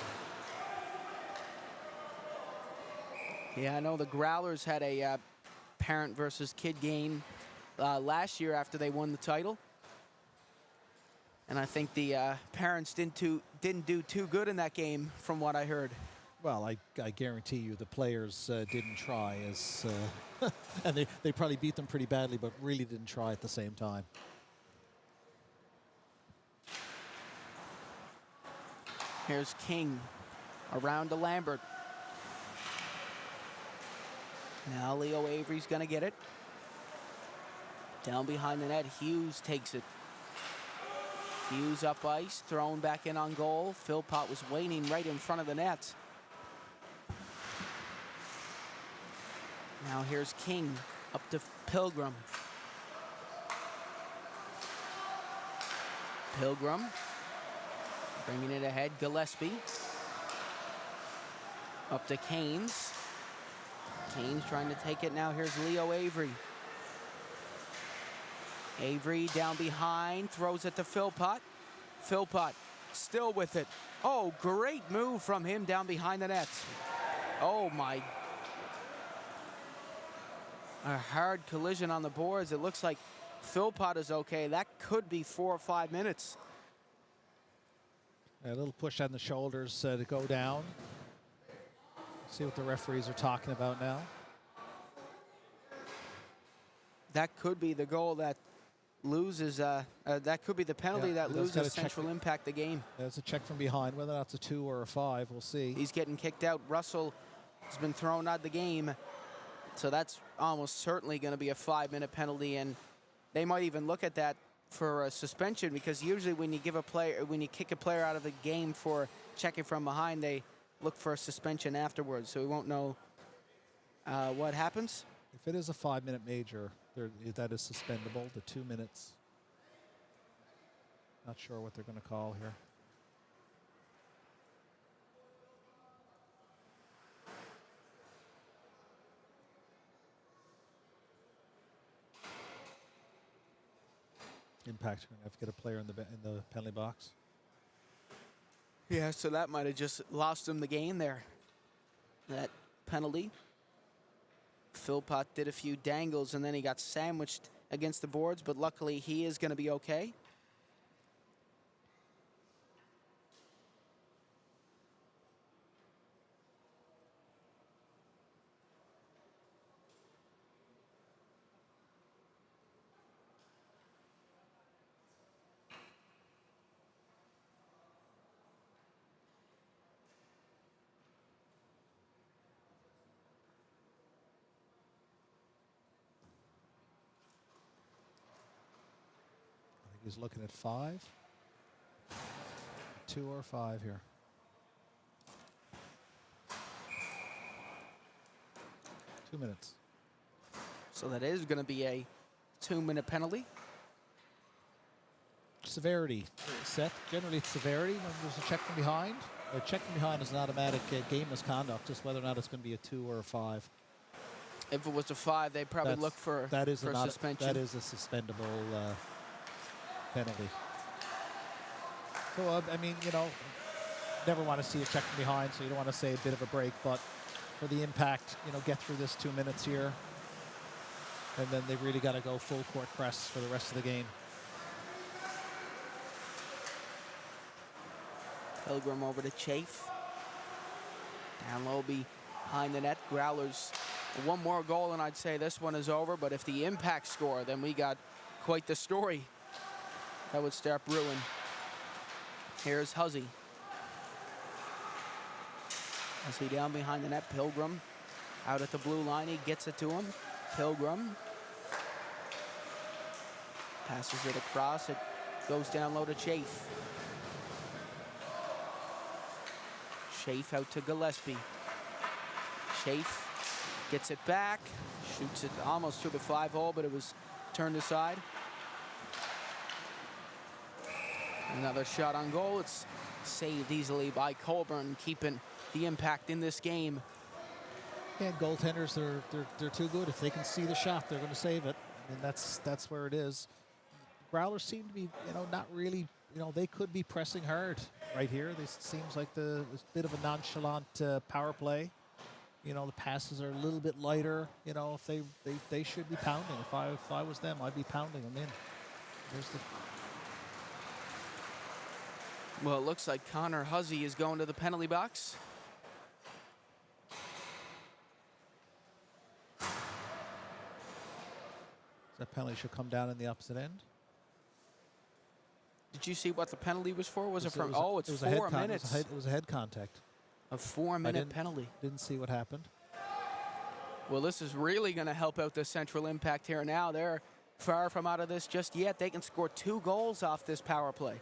Yeah, I know the Growlers had a parent versus kid game last year after they won the title. And I think the parents didn't do too good in that game, from what I heard. Well, I guarantee you the players didn't try as, and they probably beat them pretty badly, but really didn't try at the same time. Here's King around to Lambert. Now Leo Avery's gonna get it. Down behind the net, Hughes takes it. Hughes up ice, thrown back in on goal. Philpott was waiting right in front of the net. Now here's King up to Pilgrim. Pilgrim bringing it ahead. Gillespie up to Canes. Canes trying to take it now. Here's Leo Avery. Avery down behind, throws it to Philpott. Philpott still with it. Oh, great move from him down behind the net. Oh, my. A hard collision on the boards. It looks like Philpott is okay. That could be 4 or 5 minutes. A little push on the shoulders to go down. See what the referees are talking about now. That could be the goal that loses, that could be the penalty that loses Central Impact the game. There's a check from behind. Whether that's a 2 or a 5, we'll see. He's getting kicked out. Russell has been thrown out of the game. So that's almost certainly going to be a 5-minute penalty, and they might even look at that for a suspension, because usually when you kick a player out of the game for checking from behind, they look for a suspension afterwards. So we won't know what happens. If it is a 5-minute major, that is suspendable. The 2 minutes. Not sure what they're going to call here. Impact going to have to get a player in the penalty box. Yeah, so that might have just lost him the game there. That penalty. Philpott did a few dangles and then he got sandwiched against the boards, but luckily he is going to be okay. He's looking at 5. 2 or 5 here. Two minutes. So that is going to be a 2-minute penalty. Severity, Seth. Generally it's severity when there's a check from behind. A check from behind is an automatic game misconduct, just whether or not it's going to be a 2 or a 5. If it was a 5, they'd probably look for suspension. That is a suspendable penalty. So, I mean, you know, never want to see a check from behind, so you don't want to say a bit of a break, but for the Impact, you know, get through this 2 minutes here, and then they've really got to go full court press for the rest of the game. Pilgrim over to Chafe. Down low behind the net. Growlers, one more goal, and I'd say this one is over, but if the Impact score, then we got quite the story. That would start brewing. Here's Huzzy. Huzzy down behind the net. Pilgrim out at the blue line. He gets it to him. Pilgrim passes it across. It goes down low to Chafe. Chafe out to Gillespie. Chafe gets it back. Shoots it almost through the 5-hole, but it was turned aside. Another shot on goal. It's saved easily by Colburn, keeping the Impact in this game. Yeah, goaltenders, they're too good. If they can see the shot, they're going to save it. And that's where it is. Growlers seem to be, you know, not really, you know, they could be pressing hard right here. This seems like it's a bit of a nonchalant power play. You know, the passes are a little bit lighter. You know, if they should be pounding. If I was them, I'd be pounding them in. There's the. Well, it looks like Connor Huzzy is going to the penalty box. That penalty should come down in the opposite end. Did you see what the penalty was for? Was it from? It's 4 minutes. It was a head contact. A 4-minute penalty. Didn't see what happened. Well, this is really going to help out the Central Impact here now. They're far from out of this just yet. They can score 2 goals off this power play.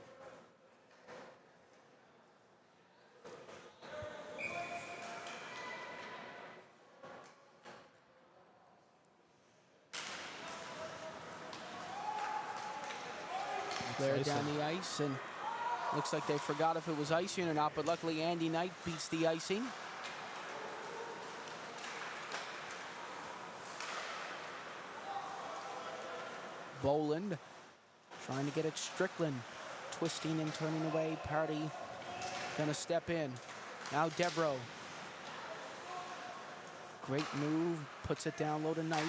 They're down the ice, and looks like they forgot if it was icing or not, but luckily Andy Knight beats the icing. Boland trying to get it. Strickland twisting and turning away. Party gonna step in. Now Devereaux. Great move, puts it down low to Knight.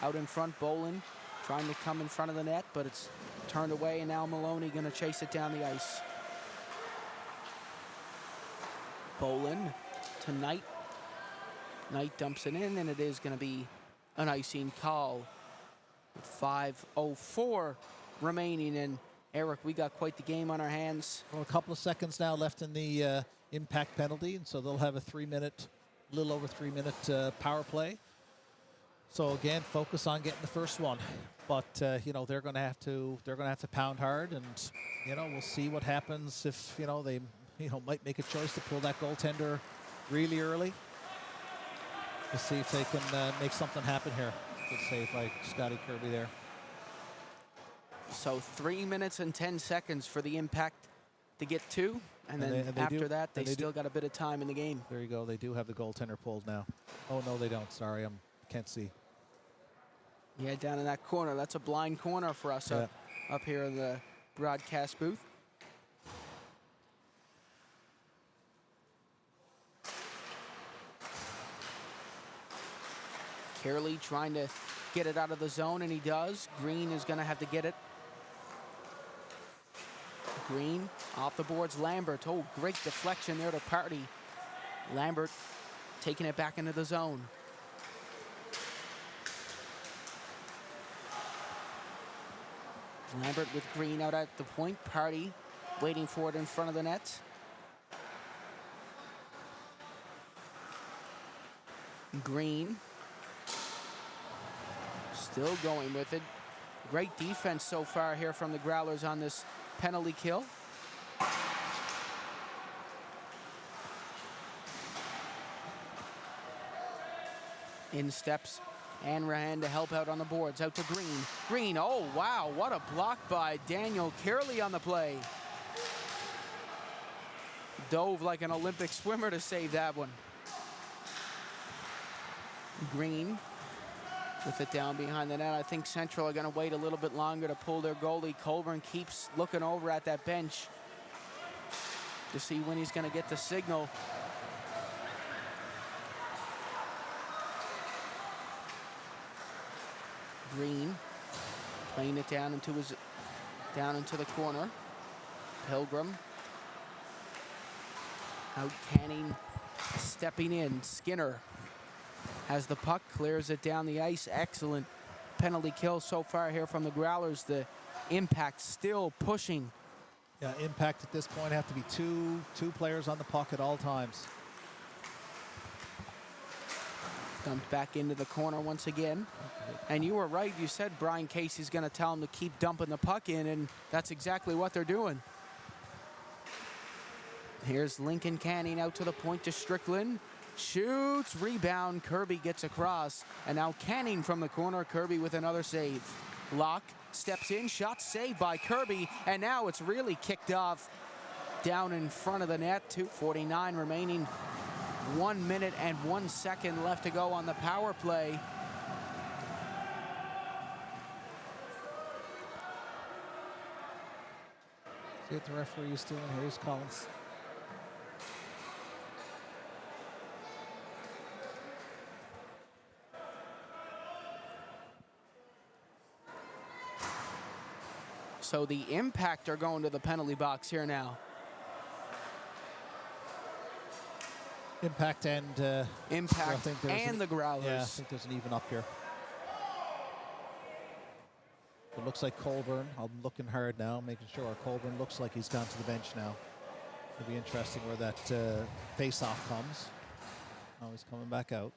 Out in front, Bolin trying to come in front of the net, but it's turned away, and now Maloney gonna chase it down the ice. Bolin to Knight. Knight dumps it in, and it is gonna be an icing call. With 5:04 remaining, and Eric, we got quite the game on our hands. Well, a couple of seconds now left in the impact penalty, and so they'll have a 3-minute, little over 3-minute power play. So again, focus on getting the first one, but you know, they're going to have to pound hard, and you know, we'll see what happens if they might make a choice to pull that goaltender really early. We'll see if they can make something happen here. Good save by Scotty Kirby there. So 3 minutes and 10 seconds for the Impact to get two, and then after that, they still got a bit of time in the game. There you go. They do have the goaltender pulled now. Oh no, they don't. Sorry, can't see. Yeah, down in that corner. That's a blind corner for us up here in the broadcast booth. Carely trying to get it out of the zone, and he does. Green is going to have to get it. Green off the boards. Lambert. Oh, great deflection there to Party. Lambert taking it back into the zone. Lambert with Green out at the point. Party waiting for it in front of the net. Green still going with it. Great defense so far here from the Growlers on this penalty kill. In steps Hanrahan to help out on the boards. Out to Green. Green, oh wow, what a block by Daniel Carely on the play. Dove like an Olympic swimmer to save that one. Green with it down behind the net. I think Central are going to wait a little bit longer to pull their goalie. Colburn keeps looking over at that bench to see when he's going to get the signal. Green playing it down into the corner. Pilgrim out canning, stepping in. Skinner has the puck, clears it down the ice. Excellent penalty kill so far here from the Growlers. The Impact still pushing. Yeah, Impact at this point have to be two players on the puck at all times. Dumped back into the corner once again. And you were right. You said Brian Casey's going to tell him to keep dumping the puck in, and that's exactly what they're doing. Here's Lincoln Canning out to the point to Strickland. Shoots, rebound, Kirby gets across, and now Canning from the corner. Kirby with another save. Locke steps in, shot saved by Kirby, and now it's really kicked off down in front of the net. 2:49 remaining. 1 minute and 1 second left to go on the power play. See what the referee is doing. Here's Collins. So the Impact are going to the penalty box here now. Impact and Impact and the Growlers. Yeah, I think there's an even up here. It looks like Colburn. I'm looking hard now, making sure Colburn looks like he's gone to the bench now. It'll be interesting where that face-off comes. Oh, he's coming back out.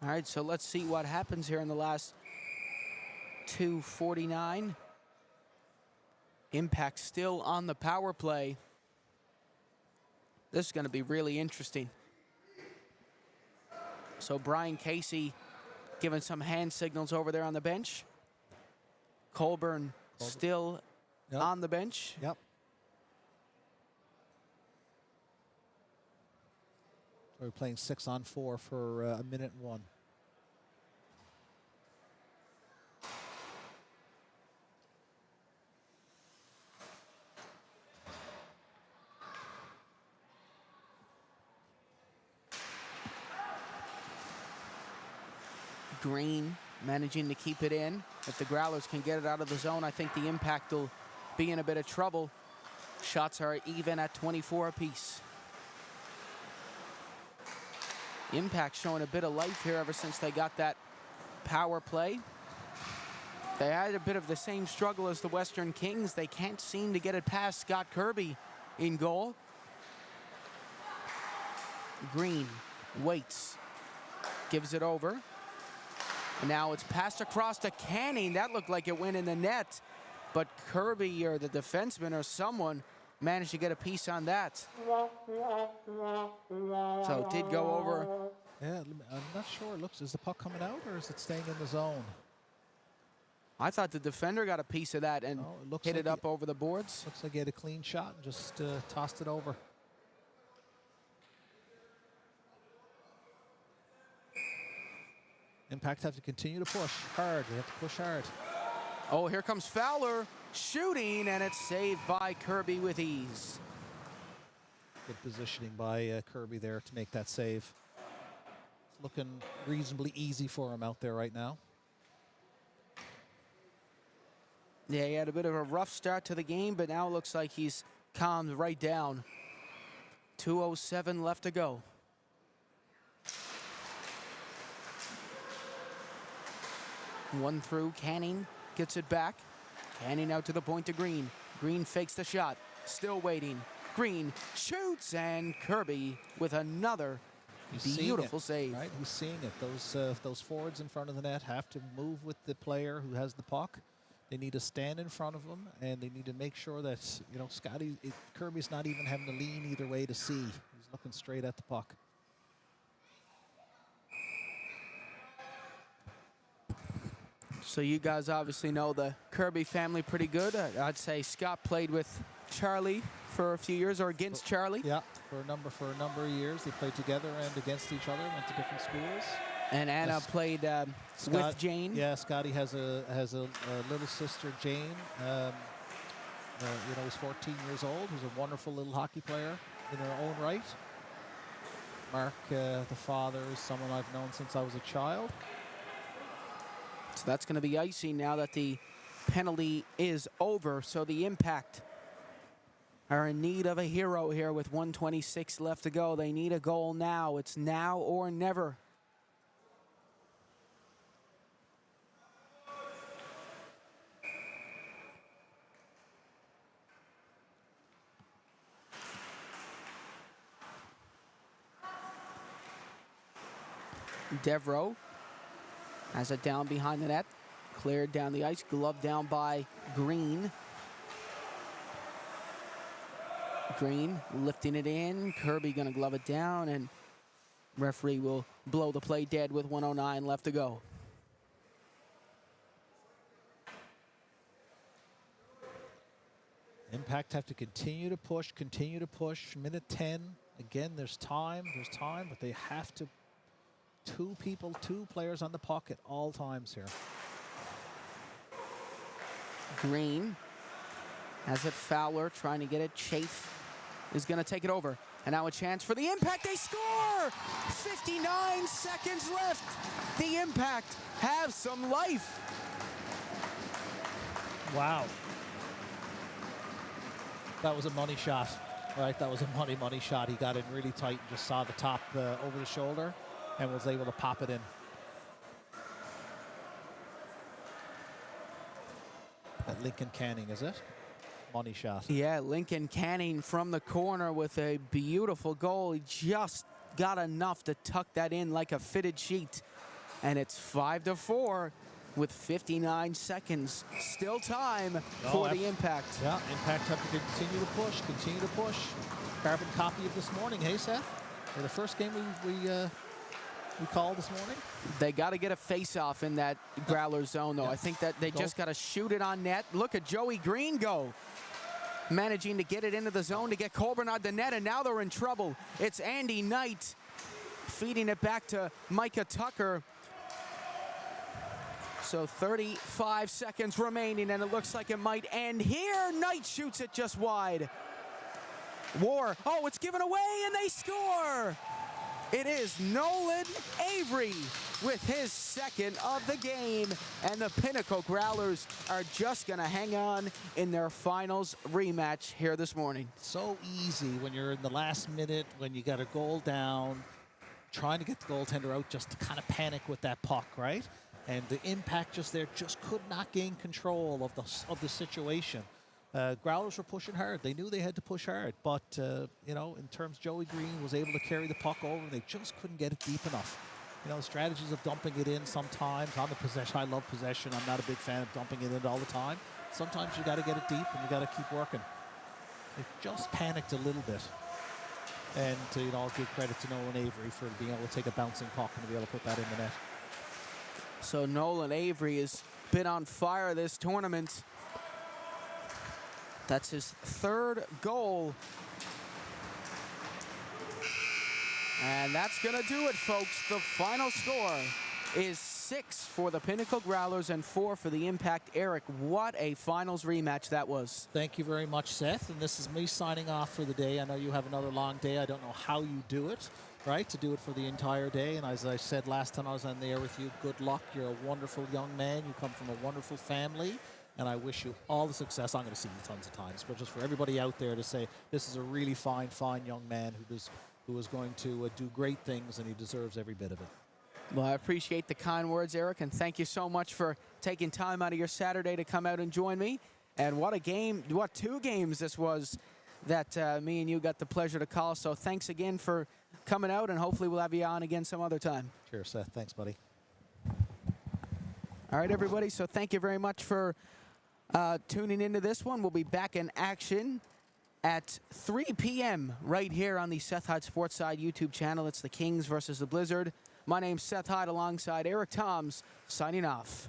All right, so let's see what happens here in the last 2:49. Impact still on the power play. This is going to be really interesting. So Brian Casey giving some hand signals over there on the bench. Colburn still on the bench. Yep. We're playing 6-on-4 for a minute and 1. Green managing to keep it in. If the Growlers can get it out of the zone, I think the Impact will be in a bit of trouble. Shots are even at 24 apiece. Impact showing a bit of life here ever since they got that power play. They had a bit of the same struggle as the Western Kings. They can't seem to get it past Scott Kirby in goal. Green waits, gives it over. And now it's passed across to Canning. That looked like it went in the net. But Kirby or the defenseman or someone managed to get a piece on that. So it did go over. Yeah, I'm not sure. It looks, is the puck coming out or is it staying in the zone? I thought the defender got a piece of that and hit it up over the boards. Looks like he had a clean shot and just tossed it over. Impact have to continue to push hard. They have to push hard. Oh, here comes Fowler shooting, and it's saved by Kirby with ease. Good positioning by Kirby there to make that save. It's looking reasonably easy for him out there right now. Yeah, he had a bit of a rough start to the game, but now it looks like he's calmed right down. 2:07 left to go. One through, Canning gets it back. Canning out to the point to Green. Green fakes the shot, still waiting. Green shoots, and Kirby with another beautiful save. Right, he's seeing it. Those forwards in front of the net have to move with the player who has the puck. They need to stand in front of him, and they need to make sure that, you know, Kirby's not even having to lean either way to see. He's looking straight at the puck. So you guys obviously know the Kirby family pretty good. I'd say Scott played with Charlie for a few years, or against Charlie. Yeah, for a number of years. They played together and against each other, went to different schools. And Anna played with Jane. Yeah, Scotty has a little sister, Jane. Who's 14 years old, who's a wonderful little hockey player in her own right. Mark, the father, is someone I've known since I was a child. So that's going to be icy now that the penalty is over. So the Impact are in need of a hero here with 1:26 left to go. They need a goal now. It's now or never. Devereaux has it down behind the net, cleared down the ice, gloved down by Green. Green lifting it in, Kirby gonna glove it down, and referee will blow the play dead with 1:09 left to go. Impact have to continue to push, minute 10. Again, there's time, but they have to. Two players on the puck at all times here. Green has it. Fowler trying to get it. Chafe is going to take it over. And now a chance for the Impact. They score! 59 seconds left. The Impact have some life. Wow. That was a money shot. Right, that was a money shot. He got in really tight and just saw the top over the shoulder and was able to pop it in. That Lincoln Canning, is it? Money shot. Yeah, Lincoln Canning from the corner with a beautiful goal. He just got enough to tuck that in like a fitted sheet. And it's 5-4 with 59 seconds. Still time for the Impact. Yeah, Impact have to continue to push. Carbon copy of this morning, hey Seth? For the first game we we called this morning? They got to get a face-off in that Growler zone, though. Yeah. I think that they just got to shoot it on net. Look at Joey Green go. Managing to get it into the zone to get Colburn on the net, and now they're in trouble. It's Andy Knight feeding it back to Micah Tucker. So 35 seconds remaining, and it looks like it might end here. Knight shoots it just wide. War, oh, it's given away, and they score! It is Nolan Avery with his second of the game, and the Pinnacle Growlers are just gonna hang on in their finals rematch here this morning. So easy when you're in the last minute, when you got a goal down, trying to get the goaltender out just to kind of panic with that puck, right? And the impact just there just could not gain control of the situation. Growlers were pushing hard. They knew they had to push hard, but you know, in terms, Joey Green was able to carry the puck over, and they just couldn't get it deep enough. You know, strategies of dumping it in sometimes on the possession. I love possession. I'm not a big fan of dumping it in all the time. Sometimes you got to get it deep, and you got to keep working. They just panicked a little bit, and you know, I'll give credit to Nolan Avery for being able to take a bouncing puck and be able to put that in the net. So Nolan Avery has been on fire this tournament. That's his third goal. And that's going to do it, folks. The final score is 6 for the Pinnacle Growlers and 4 for the Impact. Eric, what a finals rematch that was. Thank you very much, Seth. And this is me signing off for the day. I know you have another long day. I don't know how you do it, right, to do it for the entire day. And as I said last time I was on the air with you, good luck. You're a wonderful young man. You come from a wonderful family. And I wish you all the success. I'm going to see you tons of times. But just for everybody out there to say, this is a really fine young man who is going to do great things, and he deserves every bit of it. Well, I appreciate the kind words, Eric, and thank you so much for taking time out of your Saturday to come out and join me. And what a game, what 2 games this was that me and you got the pleasure to call. So thanks again for coming out, and hopefully we'll have you on again some other time. Sure, Seth. Thanks, buddy. All right, everybody. So thank you very much for tuning into this one. We'll be back in action at 3 p.m. right here on the Seth Hyde Sportside YouTube channel. It's the Kings versus the Blizzard. My name's Seth Hyde alongside Eric Thoms, signing off.